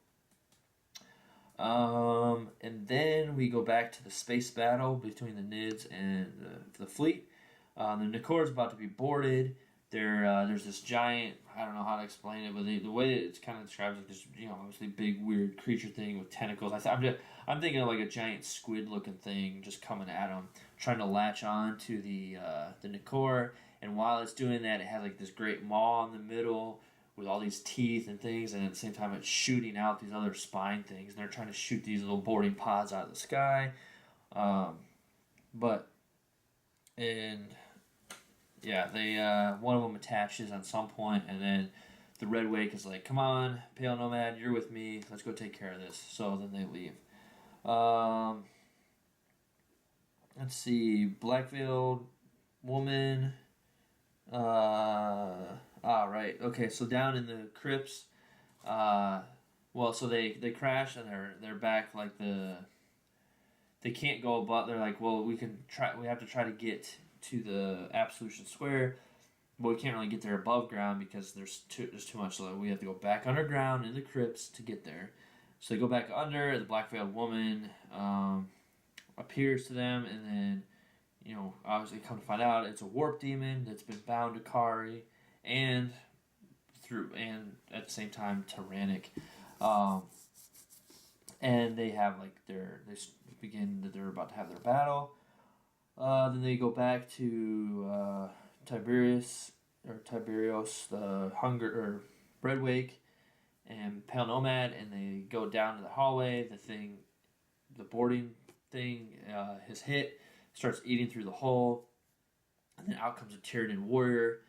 And then we go back to the space battle between the Nids and the fleet. The Nakor is about to be boarded. There's this giant, I don't know how to explain it, but the way it's kind of described like this, obviously big weird creature thing with tentacles. I'm thinking of like a giant squid looking thing just coming at them, trying to latch on to the Nakor. And while it's doing that, it has like this great maw in the middle with all these teeth and things, and at the same time it's shooting out these other spine things. And they're trying to shoot these little boarding pods out of the sky. But and yeah, they one of them attaches on some point, and then the Red Wake is like, "Come on, Pale Nomad, you're with me. Let's go take care of this." So then they leave. Let's see, Black Veiled Woman. Right. Okay, so down in the crypts, so they crash and they're back like they can't go above. They're like, well, we have to try to get to the Absolution Square, but we can't really get there above ground because there's too much. So we have to go back underground in the crypts to get there. So they go back under. The Black Veiled Woman appears to them, and then obviously come to find out it's a warp demon that's been bound to Kari, and at the same time tyrannic. And they have like they're about to have their battle. Then they go back to Tiberios, the Red Wake, and Pale Nomad, and they go down to the hallway. The boarding thing, has hit, starts eating through the hole, and then out comes a Tyranid warrior,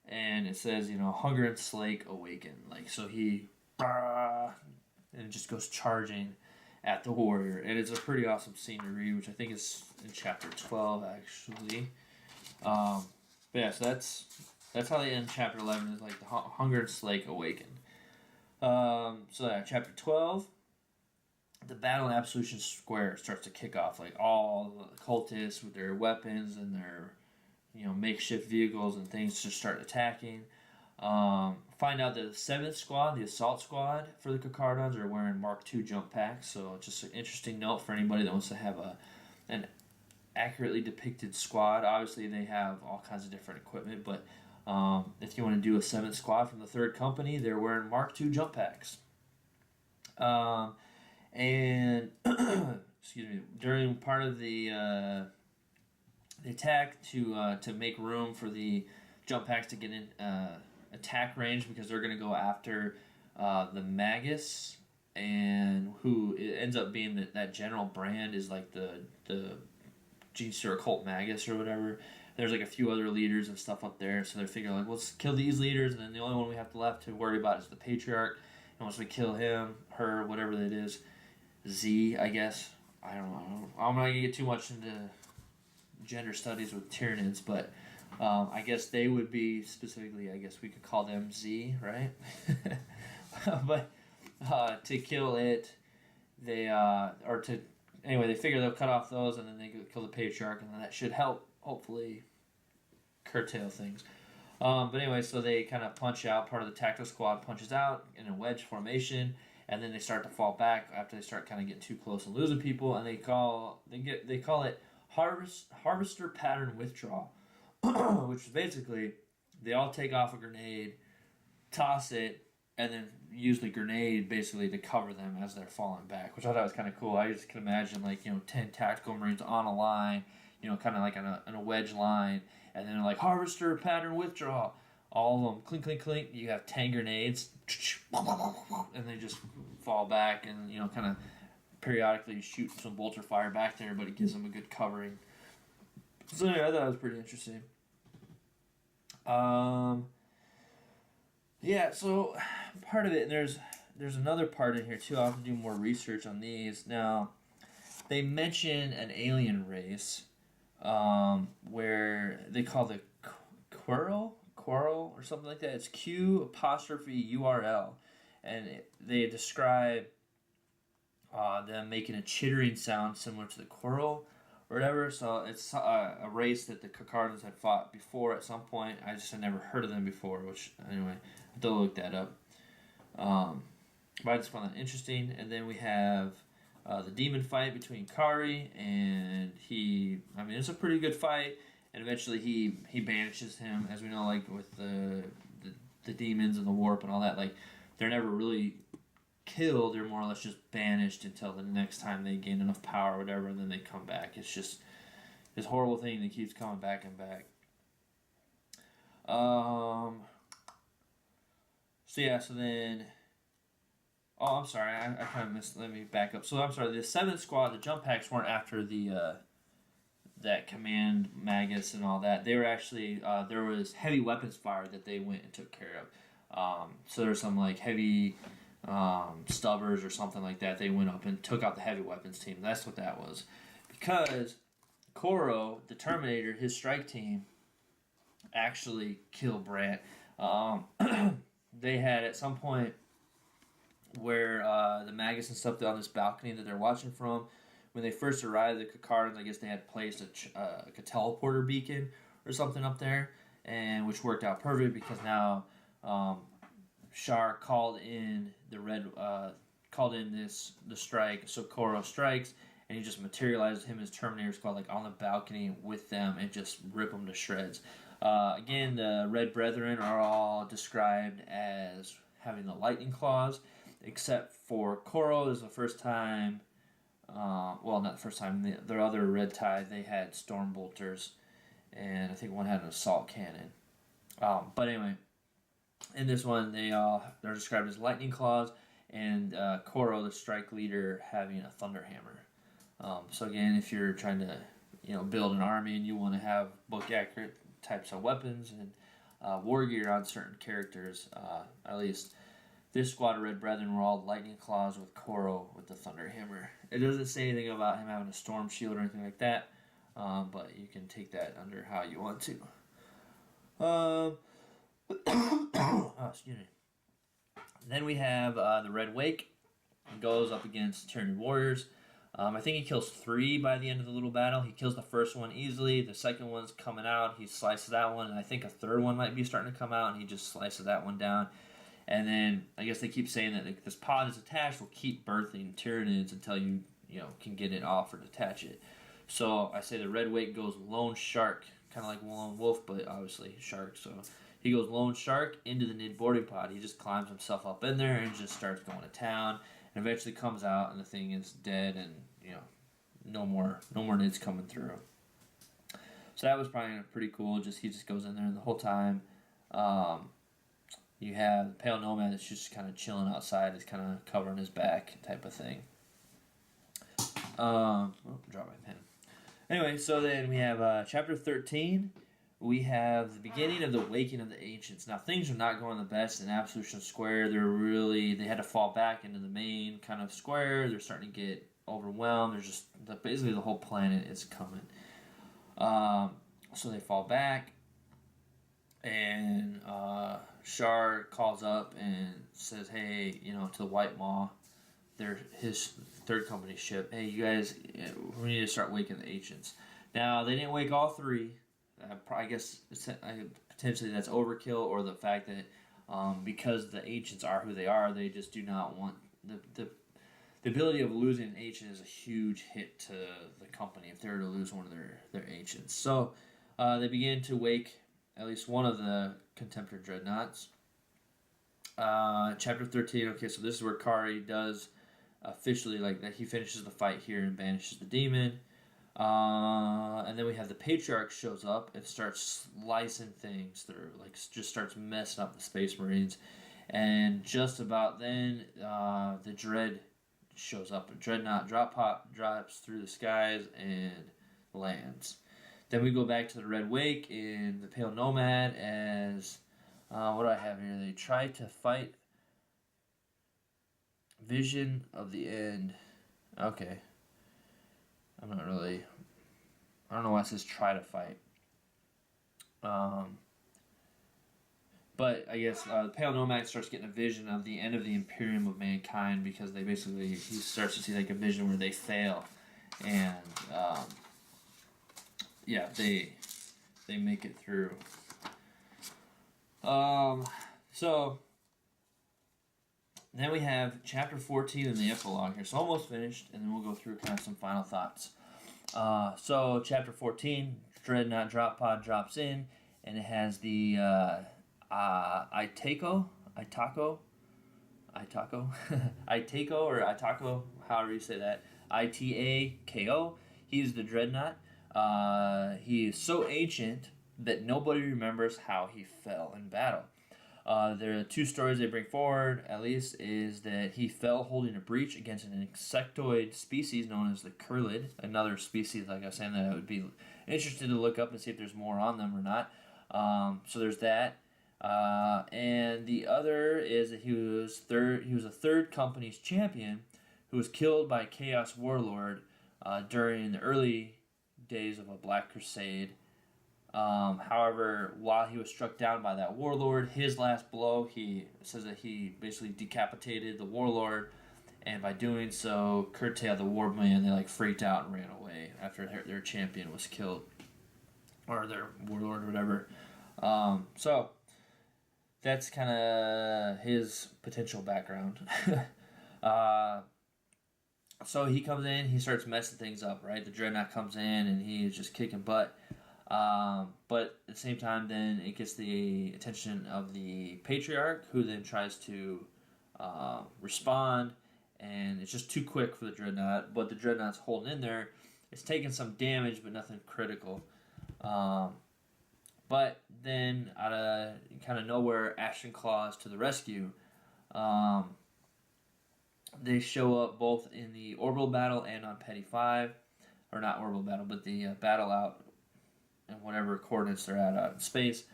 and it says, Hunger and Slake awaken. Like, so he, and just goes charging at the warrior, and it's a pretty awesome scene to read, which I think is in chapter 12 actually. But yeah, so that's how they end chapter 11, is like the Hunger and Slake awaken. So yeah, chapter 12, the battle in Absolution Square starts to kick off. Like all the cultists with their weapons and their makeshift vehicles and things just start attacking. Find out that the 7th squad, the assault squad for the Carcharodons, are wearing Mark II jump packs. So just an interesting note for anybody that wants to have an accurately depicted squad. Obviously they have all kinds of different equipment, but if you want to do a 7th squad from the 3rd company, they're wearing Mark II jump packs. And excuse me, during part of the attack to make room for the jump packs to get in attack range, because they're going to go after the Magus, and who it ends up being that General Brand is like the Genestealer Cult Magus or whatever. There's like a few other leaders and stuff up there, so they're figuring like, let's kill these leaders, and then the only one we have left to worry about is the Patriarch. And once we kill him, her, whatever that is, Z, I guess. I don't know. I'm not going to get too much into gender studies with Tyranids, but I guess they would be specifically, I guess we could call them Z, right? But to kill it, they figure they'll cut off those, and then they kill the Patriarch, and then that should help, hopefully, curtail things. But anyway, so they kind of punch out. Part of the tactical squad punches out in a wedge formation, and then they start to fall back after they start kind of getting too close and losing people, and they call it harvester pattern withdrawal, which is basically they all take off a grenade, toss it, and then use the grenade basically to cover them as they're falling back, which I thought was kind of cool. I just can imagine 10 tactical Marines on a line, kind of like on a wedge line, and then like harvester pattern withdrawal. All of them, clink, clink, clink. You have 10 grenades, and they just fall back, and kind of periodically shoot some bolter fire back there, but it gives them a good covering. So yeah, I thought it was pretty interesting. Yeah, so part of it, and there's another part in here too. I'll have to do more research on these. Now, they mention an alien race, where they call the Quarrel or something like that. It's Q''URL, and they describe them making a chittering sound similar to the Quarrel or whatever. So it's a race that the Carcharodons had fought before at some point. I just had never heard of them before, which anyway, I have to look that up. But I just found that interesting. And then we have the demon fight between Kari, and it's a pretty good fight, and eventually he banishes him, as we know, like with the demons and the warp and all that, like they're never really killed, they're more or less just banished until the next time they gain enough power or whatever, and then they come back. It's just this horrible thing that keeps coming back and back. So then, oh, I'm sorry, I kind of missed, let me back up. So I'm sorry, the 7th squad, the jump packs weren't after the, that command Magus and all that. They were actually, there was heavy weapons fire that they went and took care of. So there's some like heavy stubbers or something like that. They went up and took out the heavy weapons team. That's what that was. Because Koro, the Terminator, his strike team, actually killed Brant. They had at some point where the Magus and stuff on this balcony that they're watching from, when they first arrived, the Carcharodons, I guess they had placed a teleporter beacon or something up there, and which worked out perfect because now Shar called in the strike, so Koro strikes, and he just materialized him as Terminator Squad like on the balcony with them and just rip them to shreds. Again, the Red Brethren are all described as having the lightning claws, except for Koro. This is the first time, well, not the first time, their other Red Tide, they had storm bolters, and I think one had an assault cannon. But anyway, in this one, they're described as lightning claws, and Koro, the strike leader, having a thunder hammer. So again, if you're trying to build an army and you want to have book accurate types of weapons and war gear on certain characters, at least this squad of Red Brethren were all lightning claws with Koro with the thunder hammer. It doesn't say anything about him having a storm shield or anything like that, but you can take that under how you want to. Excuse me. Then we have the Red Wake. He goes up against Tyranid Warriors. I think he kills 3 by the end of the little battle. He kills the first one easily. The second one's coming out. He slices that one, and I think a third one might be starting to come out, and he just slices that one down. And then I guess they keep saying that this pod is attached will keep birthing Tyranids until you can get it off or detach it. So I say the Red Wake goes Lone Shark, kind of like Lone Wolf, but obviously shark. So he goes Lone Shark into the Nid boarding pod. He just climbs himself up in there and just starts going to town. And eventually comes out, and the thing is dead, and no more Nids coming through. So that was probably pretty cool. He just goes in there, and the whole time, you have the Pale Nomad that's just kind of chilling outside. It's kind of covering his back, type of thing. Drop my pen. Anyway, so then we have chapter 13. We have the beginning of the Waking of the Ancients. Now, things are not going the best in Absolution Square. They had to fall back into the main kind of square. They're starting to get overwhelmed. There's just, basically the whole planet is coming. So they fall back, and Shar calls up and says, hey, to the White Maw, his third company ship, hey, you guys, we need to start waking the Ancients. Now, they didn't wake all 3. I guess potentially that's overkill, or the fact that because the Ancients are who they are, they just do not want the ability of losing an Ancient is a huge hit to the company if they were to lose one of their Ancients. So they begin to wake at least one of the Contemptor Dreadnoughts. Chapter 13. Okay, so this is where Kari does officially he finishes the fight here and banishes the demon. And then we have the Patriarch shows up and starts slicing things through, just starts messing up the Space Marines. And just about then, the Dread shows up. A Dreadnought drops through the skies and lands. Then we go back to the Red Wake in the Pale Nomad as, what do I have here? They try to fight Vision of the End. Okay. I don't know why it says try to fight. But I guess the Pale Nomad starts getting a vision of the end of the Imperium of Mankind, because he starts to see a vision where they fail. And, they make it through. So, Then we have chapter 14 in the epilogue here. So almost finished, and then we'll go through kind of some final thoughts. So chapter 14, Dreadnought drop pod drops in, and it has the Itako, or Itako, however you say that, Itako. He's the Dreadnought. He is so ancient that nobody remembers how he fell in battle. There are two stories they bring forward, at least, is that he fell holding a breach against an insectoid species known as the Curlid, another species, like I was saying, that I would be interested to look up and see if there's more on them or not. So there's that. And the other is that he was a third company's champion who was killed by a Chaos Warlord during the early days of a Black Crusade. However, while he was struck down by that warlord, his last blow, he says that he basically decapitated the warlord, and by doing so, curtailed the warband. They like freaked out and ran away after their champion was killed, or their warlord or whatever. So that's kind of his potential background. So he comes in, he starts messing things up, right? The Dreadnought comes in and he is just kicking butt. But at the same time, then it gets the attention of the Patriarch, who then tries to respond, and it's just too quick for the Dreadnought. But the Dreadnought's holding in there. It's taking some damage, but nothing critical. But then, out of kind of nowhere, Ashen Claws to the rescue. They show up both in the orbital battle and on Petty 5. Or not orbital battle, but the battle out and whatever coordinates they're at out in space.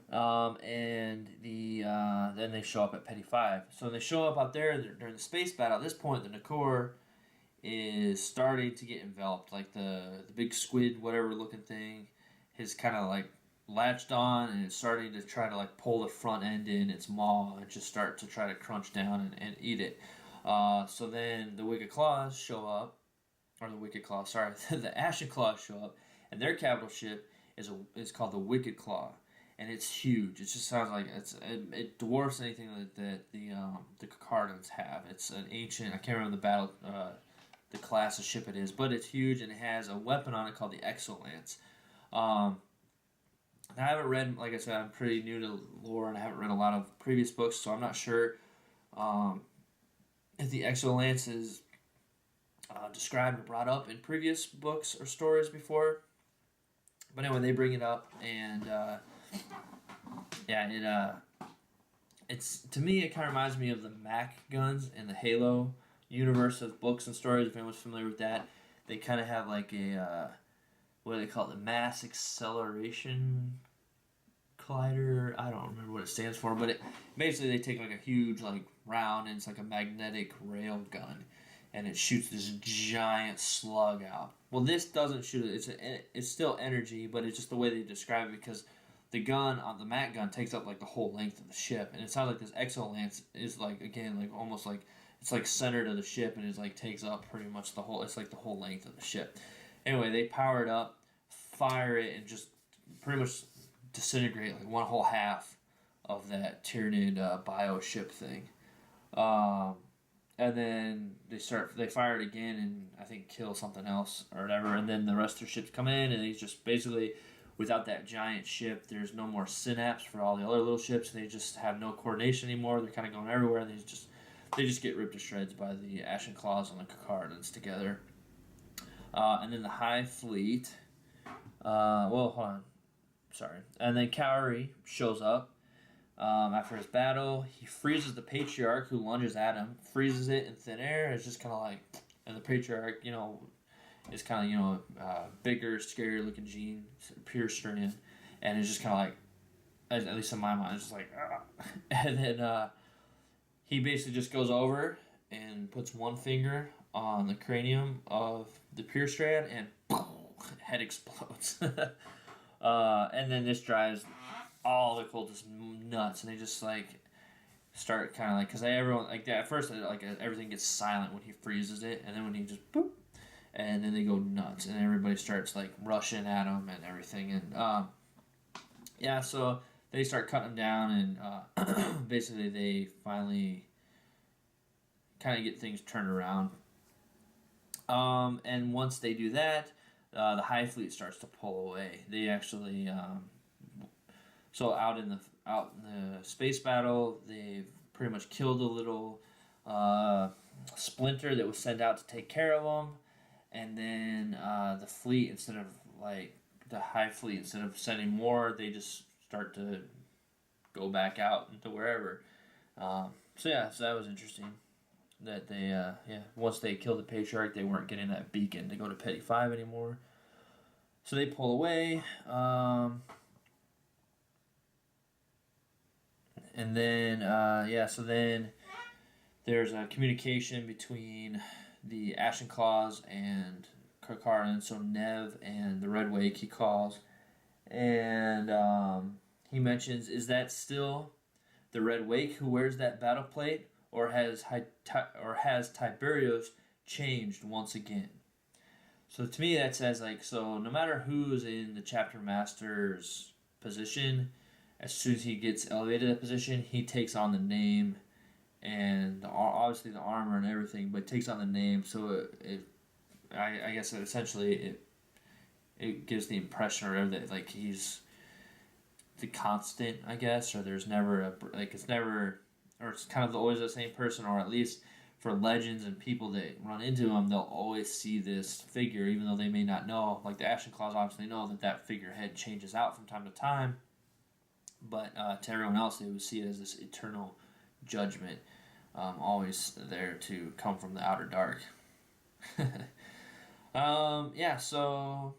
And then they show up at Petty 5. So when they show up out there during the space battle, at this point, the Nakor is starting to get enveloped. Like the big squid, whatever looking thing, has kind of like latched on and it's starting to try to like pull the front end in its maw and just start to try to crunch down and eat it. So then the Wicked Claws show up, or the Ashen Claws show up, and their capital ship is called the Wicked Claw, and it's huge. It just sounds like it dwarfs anything that the Carcharodons have. It's an ancient, I can't remember the class of ship it is, but it's huge and it has a weapon on it called the Exolance. I haven't read, like I said, I'm pretty new to lore and I haven't read a lot of previous books, so I'm not sure if the Exolance is described or brought up in previous books or stories before. But anyway, they bring it up, and it's, to me, it kind of reminds me of the Mac guns in the Halo universe of books and stories. If anyone's familiar with that, they kind of have like a what do they call it? The Mass Acceleration Collider. I don't remember what it stands for, but basically they take like a huge like round, and it's like a magnetic rail gun, and it shoots this giant slug out. Well, this doesn't shoot it. It's still energy, but it's just the way they describe it, because the gun on the Mac gun takes up like the whole length of the ship, and it sounds like this Exolance is like, again, like almost like it's like centered of the ship, and it's like takes up pretty much the whole. It's like the whole length of the ship. Anyway, they power it up, fire it, and just pretty much disintegrate like one whole half of that Tyranid bio ship thing. And then they fire it again and I think kill something else or whatever, and then the rest of their ships come in, and they just basically, without that giant ship, there's no more synapse for all the other little ships, and they just have no coordination anymore. They're kind of going everywhere, and they just get ripped to shreds by the Ashen Claws and the Carcharodons together. And then the High Fleet, hold on, sorry. And then Kaori shows up. After his battle, he freezes the Patriarch, who lunges at him, freezes it in thin air. It's just kind of like, and the Patriarch, is kind of, bigger, scarier looking gene, pure strand, and it's just kind of like, at least in my mind, it's just like, and then he basically just goes over and puts one finger on the cranium of the pure strand, and head explodes. And then this drives all the cultists nuts, and they just like start kind of like, because everyone like that at first, like everything gets silent when he freezes it, and then when he just boop, and then they go nuts, and everybody starts like rushing at him and everything, and so they start cutting him down, and basically they finally kind of get things turned around. And once they do that, the Hive Fleet starts to pull away. They actually, so out in the space battle, they've pretty much killed a little splinter that was sent out to take care of them, and then the fleet, instead of like the Hive Fleet, instead of sending more, they just start to go back out into wherever. So that was interesting. That they, once they killed the Patriarch, they weren't getting that beacon to go to Petty 5 anymore. So they pull away. And then, so then there's a communication between the Ashen Claws and Carcharodons. So Nev and the Red Wake he calls. And he mentions, is that still the Red Wake who wears that battle plate? Or has Tiberius changed once again? So to me that says, like, so no matter who's in the chapter master's position, as soon as he gets elevated to that position, he takes on the name and obviously the armor and everything, but takes on the name. So I guess essentially it gives the impression or that like he's the constant, I guess, or there's never it's never. Or it's kind of always the same person, or at least for legends and people that run into him, they'll always see this figure, even though they may not know. Like the Ashen Claws obviously know that figurehead changes out from time to time, but to everyone else, they would see it as this eternal judgment, always there to come from the outer dark. So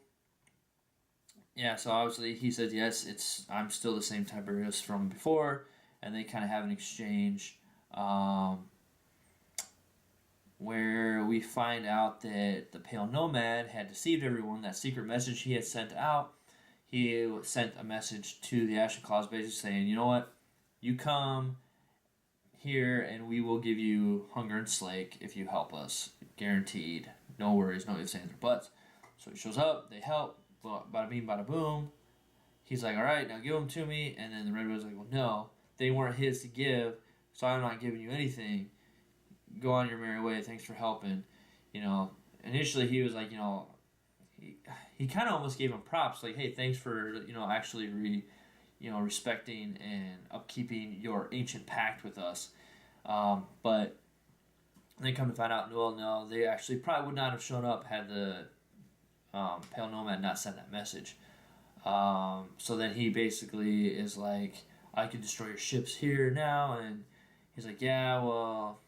obviously he says, yes, I'm still the same Tiberius from before. And they kind of have an exchange where we find out that the Pale Nomad had deceived everyone. That secret message he had sent out, he sent a message to the Ashen Claws basically saying, you know what, you come here and we will give you hunger and slake if you help us. Guaranteed. No worries, no ifs, ands, or buts. So he shows up, they help, bada bing, bada boom. He's like, all right, now give them to me. And then the Red Widow's like, well, no. They weren't his to give, so I'm not giving you anything. Go on your merry way. Thanks for helping. Initially he was like, he kind of almost gave him props, like, hey, thanks for, actually respecting and upkeeping your ancient pact with us. But they come to find out, well, no, they actually probably would not have shown up had the Pale Nomad not sent that message. So then he basically is like, I could destroy your ships here now, and he's like, yeah, well,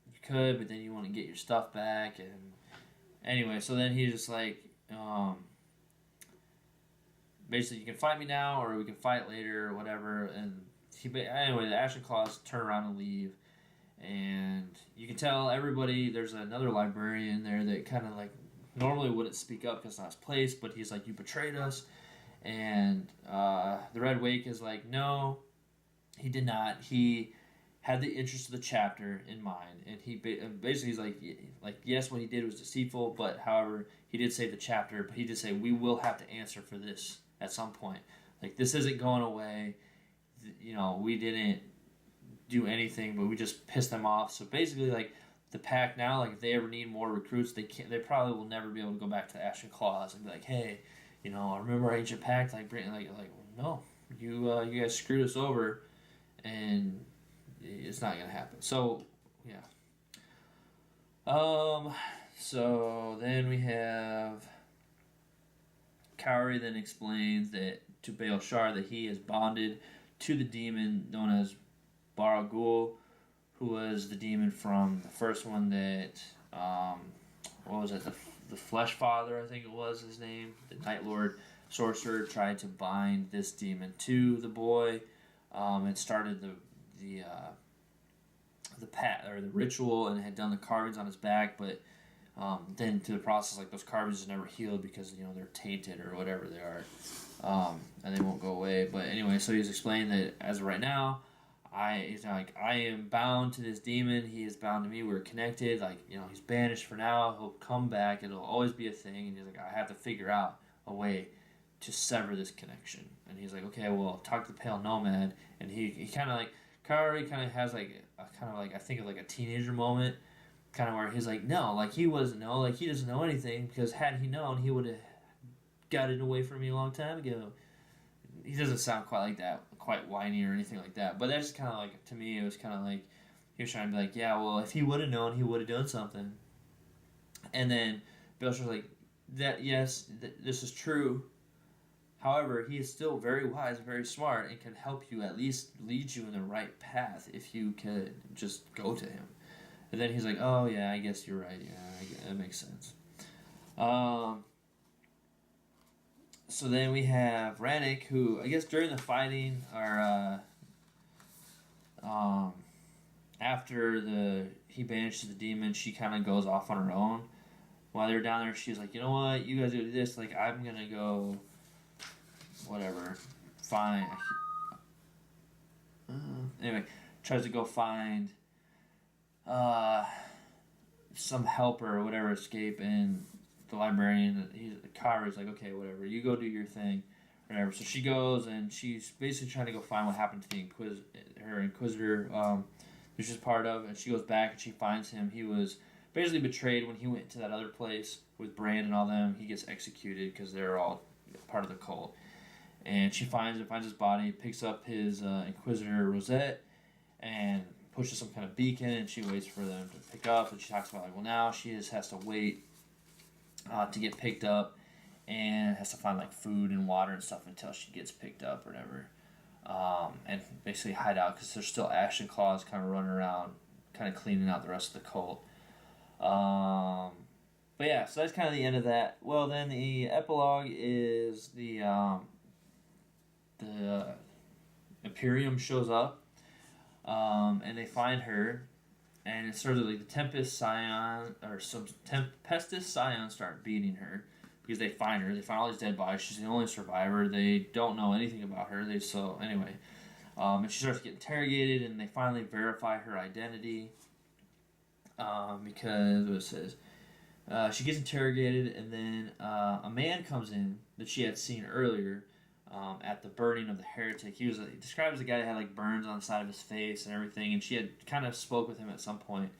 you could, but then you want to get your stuff back, and anyway, so then he's just like, basically, you can fight me now, or we can fight later, or whatever, and anyway, the Ashen Claws turn around and leave, and you can tell everybody, there's another librarian there that kind of like, normally wouldn't speak up because it's not his place, but he's like, you betrayed us, and the Red Wake is like, no, he did not. He had the interest of the chapter in mind, and he basically is like yes, what he did was deceitful, but however, he did save the chapter, but he did say, we will have to answer for this at some point. Like, this isn't going away. We didn't do anything, but we just pissed them off. So basically, like, the Pact now, like, if they ever need more recruits, they probably will never be able to go back to Ashen Claws and be like, hey, I remember our ancient Pact, like, no, you guys screwed us over, and it's not gonna happen. So yeah. So then we have Kaori then explains that to Baelshar that he is bonded to the demon known as Baragul, who was the demon from the first one that what was it, the Flesh Father, I think it was his name, the Night Lord sorcerer tried to bind this demon to the boy, and started the pact or the ritual, and had done the carvings on his back, but then through the process, like, those carvings just never healed because they're tainted or whatever they are, and they won't go away. But anyway, so he's explaining that as of right now, I am bound to this demon. He is bound to me. We're connected. Like, he's banished for now. He'll come back. It'll always be a thing. And he's like, I have to figure out a way to sever this connection. And he's like, okay, well, talk to the Pale Nomad. And he kind of like, Kaori kind of has like a kind of like, I think of like a teenager moment kind of where he's like, no, like he doesn't know anything, because had he known, he would have got it away from me a long time ago. He doesn't sound quite like that, quite whiny or anything like that. But that's kind of like, to me, it was kind of like he was trying to be like, yeah, well, if he would have known, he would have done something. And then Belshazzar's like, this is true. However, he is still very wise, very smart, and can help you, at least lead you in the right path if you could just go to him. And then he's like, oh, yeah, I guess you're right. Yeah, that makes sense. So then we have Rannick, who, I guess during the fighting, or after he banishes the demon, she kind of goes off on her own. While they're down there, she's like, you know what, you guys do this, like, I'm gonna go, whatever, fine. Anyway, tries to go find some helper or whatever, escape, and the librarian, Kara's like, okay, whatever, you go do your thing, whatever. So she goes, and she's basically trying to go find what happened to her Inquisitor, that she's part of, and she goes back and she finds him. He was basically betrayed when he went to that other place with Brand and all them. He gets executed because they're all part of the cult. And she finds his body, picks up his Inquisitor Rosette, and pushes some kind of beacon, and she waits for them to pick up. And she talks about, like, well, now she just has to wait to get picked up, and has to find, like, food and water and stuff until she gets picked up or whatever. And basically hide out, because there's still Ashen Claws kind of running around, kind of cleaning out the rest of the cult. But yeah, so that's kind of the end of that. Well, then the epilogue is the Imperium shows up, and they find her, and it's sort of like the Tempest Scion, or some Tempestus Scions start beating her, because they find her. They find all these dead bodies. She's the only survivor. They don't know anything about her. And she starts to get interrogated, and they finally verify her identity, because what it says, she gets interrogated, and then a man comes in that she had seen earlier at the burning of the heretic. He was described as a guy that had like burns on the side of his face and everything, and she had kind of spoke with him at some point,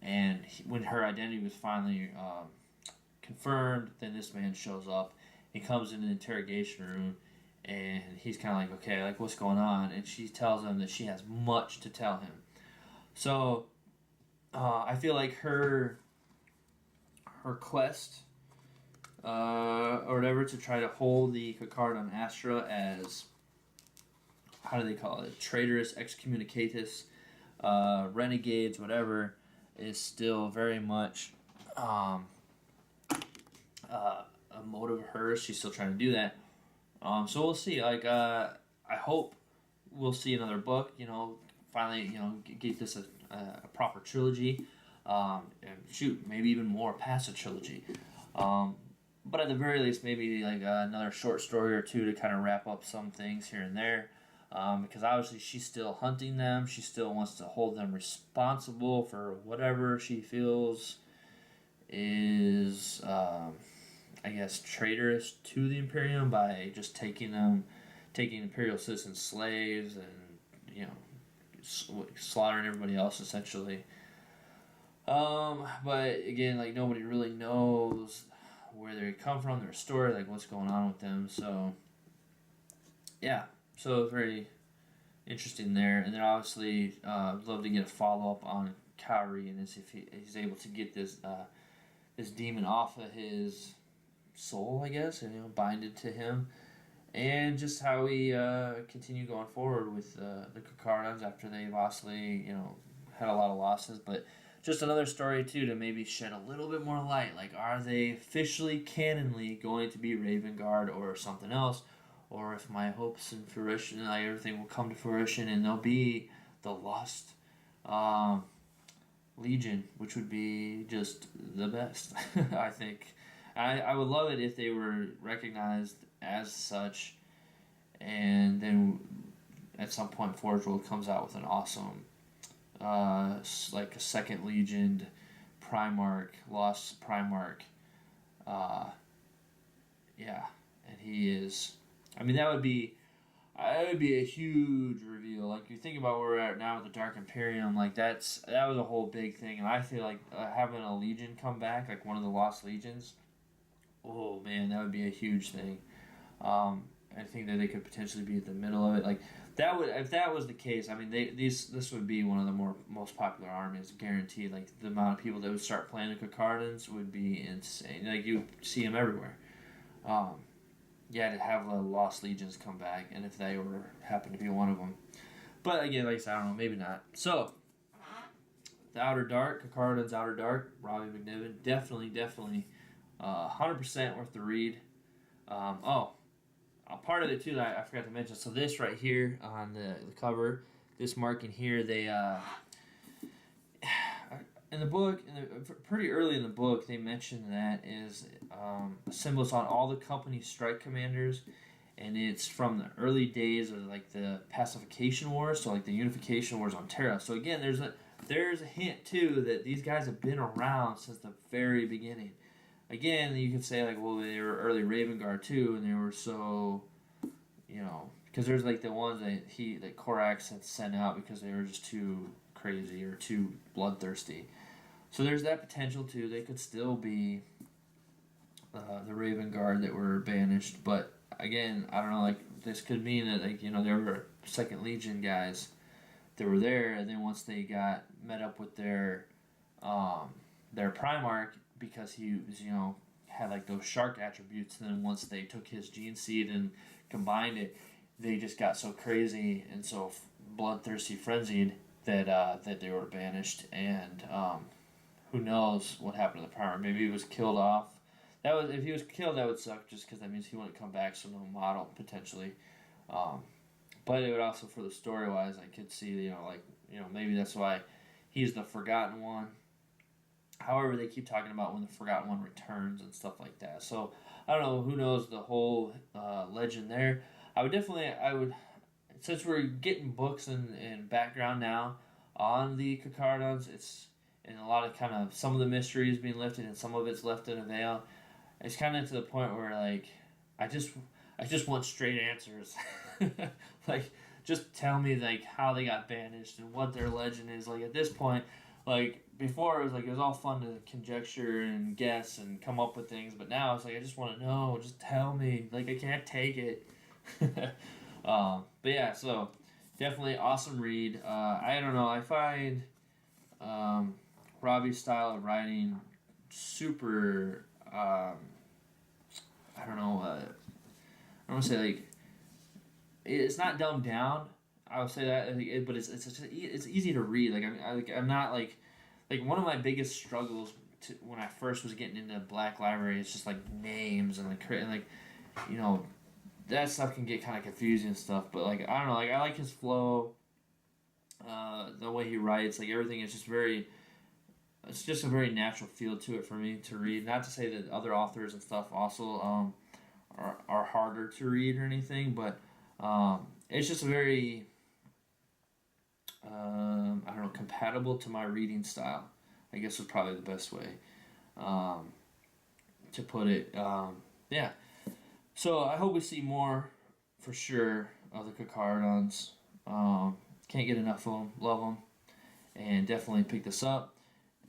and when her identity was finally confirmed, then this man shows up. He comes in the interrogation room, and he's kind of like, okay, like, what's going on? And she tells him that she has much to tell him. So I feel like her quest or whatever to try to hold the Carcharodon Astra as, how do they call it, traitorous, excommunicatus, renegades, whatever, is still very much a motive of hers. She's still trying to do that. So we'll see. Like, I hope we'll see another book. Finally, get this a proper trilogy. And shoot, maybe even more past a trilogy. But at the very least, maybe like another short story or two to kind of wrap up some things here and there. Because obviously she's still hunting them. She still wants to hold them responsible for whatever she feels is, I guess, traitorous to the Imperium by just taking Imperial citizen slaves and, slaughtering everybody else essentially. But again, like, nobody really knows where they come from, their story, like what's going on with them. So yeah, so very interesting there. And then obviously, I'd love to get a follow up on Kaori, and if he's able to get this demon off of his soul, I guess, and bind it to him, and just how we continue going forward with the Carcharodons after they've obviously had a lot of losses, but just another story too to maybe shed a little bit more light. Like, are they officially canonly going to be Raven Guard or something else, or if my hopes and fruition, like, everything will come to fruition and they'll be the Lost Legion, which would be just the best. I think I would love it if they were recognized as such, and then at some point Forge World comes out with an awesome like a second Legion Primarch, Lost Primarch. Yeah, and he is, I mean, that would be, It would be a huge reveal. Like, you think about where we're at now with the Dark Imperium, like, that was a whole big thing. And I feel like having a Legion come back, like one of the Lost Legions, oh man, that would be a huge thing. I think that they could potentially be at the middle of it. Like, that would, if that was the case, I mean, this would be one of the most popular armies, guaranteed. Like, the amount of people that would start playing the Carcharodons would be insane. Like, you see them everywhere. Um, yeah, to have the Lost Legions come back, and if they were happen to be one of them. But again, like I said, I don't know, maybe not. So, the Outer Dark, Carcharodons Outer Dark, Robbie MacNiven, definitely, 100% worth the read. Part of it too that I forgot to mention. So this right here on the cover, this marking here, they in the book, pretty early in the book, they mentioned that is symbols on all the company strike commanders, and it's from the early days of like the pacification wars, so like the unification wars on Terra. So again, there's a hint too that these guys have been around since the very beginning. Again, you can say like, well, they were early Raven Guard too, and they were so, because there's like the ones that Corax had sent out because they were just too crazy or too bloodthirsty. So there's that potential too. They could still be the Raven Guard that were banished, but again, I don't know. Like, this could mean that there were Second Legion guys that were there, and then once they got met up with their Primarch, because he was, had like those shark attributes, and then once they took his gene seed and combined it, they just got so crazy and so bloodthirsty, frenzied that they were banished. And who knows what happened to the Primarch? Maybe he was killed off. If he was killed, that would suck, just because that means he wouldn't come back, so no model potentially. But it would also, for the story wise, I could see maybe that's why he's the forgotten one. However, they keep talking about when the Forgotten One returns and stuff like that. So, I don't know. Who knows the whole legend there. I would, since we're getting books and background now on the Carcharodons, it's in a lot of some of the mysteries being lifted and some of it's left in a veil. It's kind of to the point where, like, I just want straight answers. Like, just tell me, like, how they got banished and what their legend is. Like, at this point, like, before it was all fun to conjecture and guess and come up with things, but now it's like, I just want to know, just tell me, like, I can't take it. But yeah, so definitely awesome read. I don't know, I find Robbie's style of writing super, I don't know, I don't want to say, like, it's not dumbed down, I would say that, but it's easy to read. Like, I'm not like one of my biggest struggles when I first was getting into Black Library is just like names and that stuff can get kind of confusing and stuff. But like, I don't know, like, I like his flow, the way he writes, like, everything is just it's just a very natural feel to it for me to read. Not to say that other authors and stuff also are harder to read or anything, but it's just a very I don't know, compatible to my reading style, I guess, is probably the best way to put it. Yeah. So I hope we see more, for sure, of the Carcharodons. Can't get enough of them. Love them. And definitely pick this up.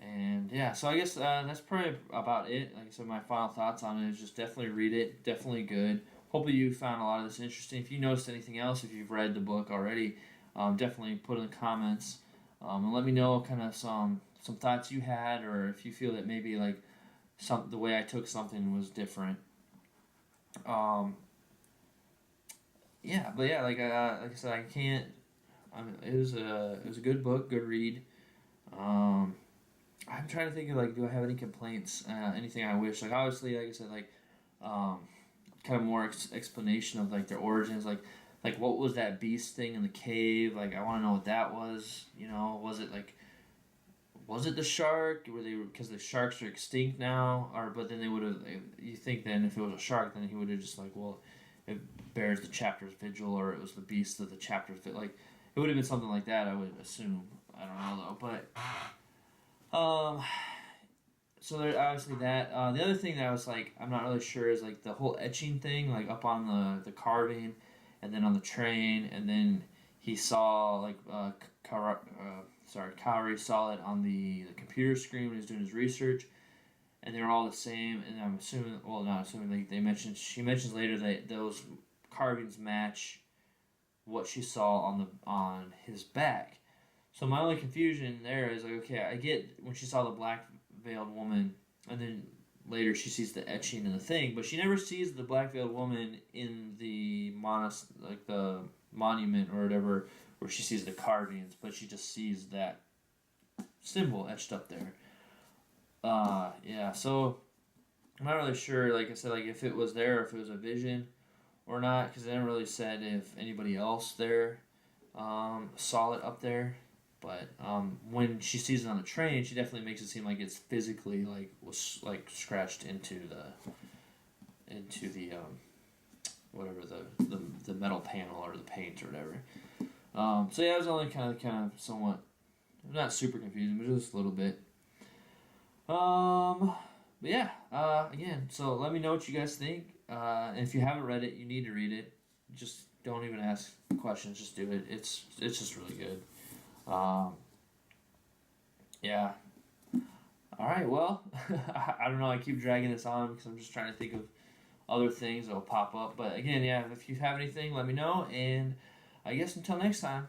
And yeah, so I guess that's probably about it. Like I said, my final thoughts on it is just definitely read it. Definitely good. Hopefully you found a lot of this interesting. If you noticed anything else, if you've read the book already, definitely put in the comments and let me know kind of some thoughts you had, or if you feel that maybe like the way I took something was different. Yeah, but yeah, like I said, I can't. It was a good book, good read. I'm trying to think of, like, do I have any complaints? Anything I wish? Like, obviously, like I said, like kind of more explanation of like their origins, like what was that beast thing in the cave? Like, I want to know what that was. Was it the shark? Because the sharks are extinct now, but then they would have. You think then if it was a shark, then he would have just like, well, it bears the chapter's vigil, or it was the beast of the chapter's vigil. Like, it would have been something like that, I would assume. I don't know though, but so there's obviously that. The other thing that I was like, I'm not really sure, is like the whole etching thing, like up on the carving. and then on the train, and then he saw like Kaori saw it on the computer screen when he was doing his research, and they were all the same. And I'm assuming, well, not assuming, like she mentions later that those carvings match what she saw on his back. So my only confusion there is like, okay, I get when she saw the black veiled woman, and then later she sees the etching in the thing, but she never sees the black veiled woman in the the monument or whatever, where she sees the carvings, but she just sees that symbol etched up there. Yeah, so I'm not really sure, like I said, like if it was there, or if it was a vision or not, because they never really said if anybody else there saw it up there. But when she sees it on the train, she definitely makes it seem like it's physically was scratched into the whatever the metal panel or the paint or whatever. So yeah, it was only kind of somewhat not super confusing, but just a little bit. But yeah, again, so let me know what you guys think. And if you haven't read it, you need to read it. Just don't even ask questions. Just do it. It's just really good. Yeah. All right. Well, I don't know. I keep dragging this on because I'm just trying to think of other things that'll pop up. But again, yeah, if you have anything, let me know. And I guess until next time.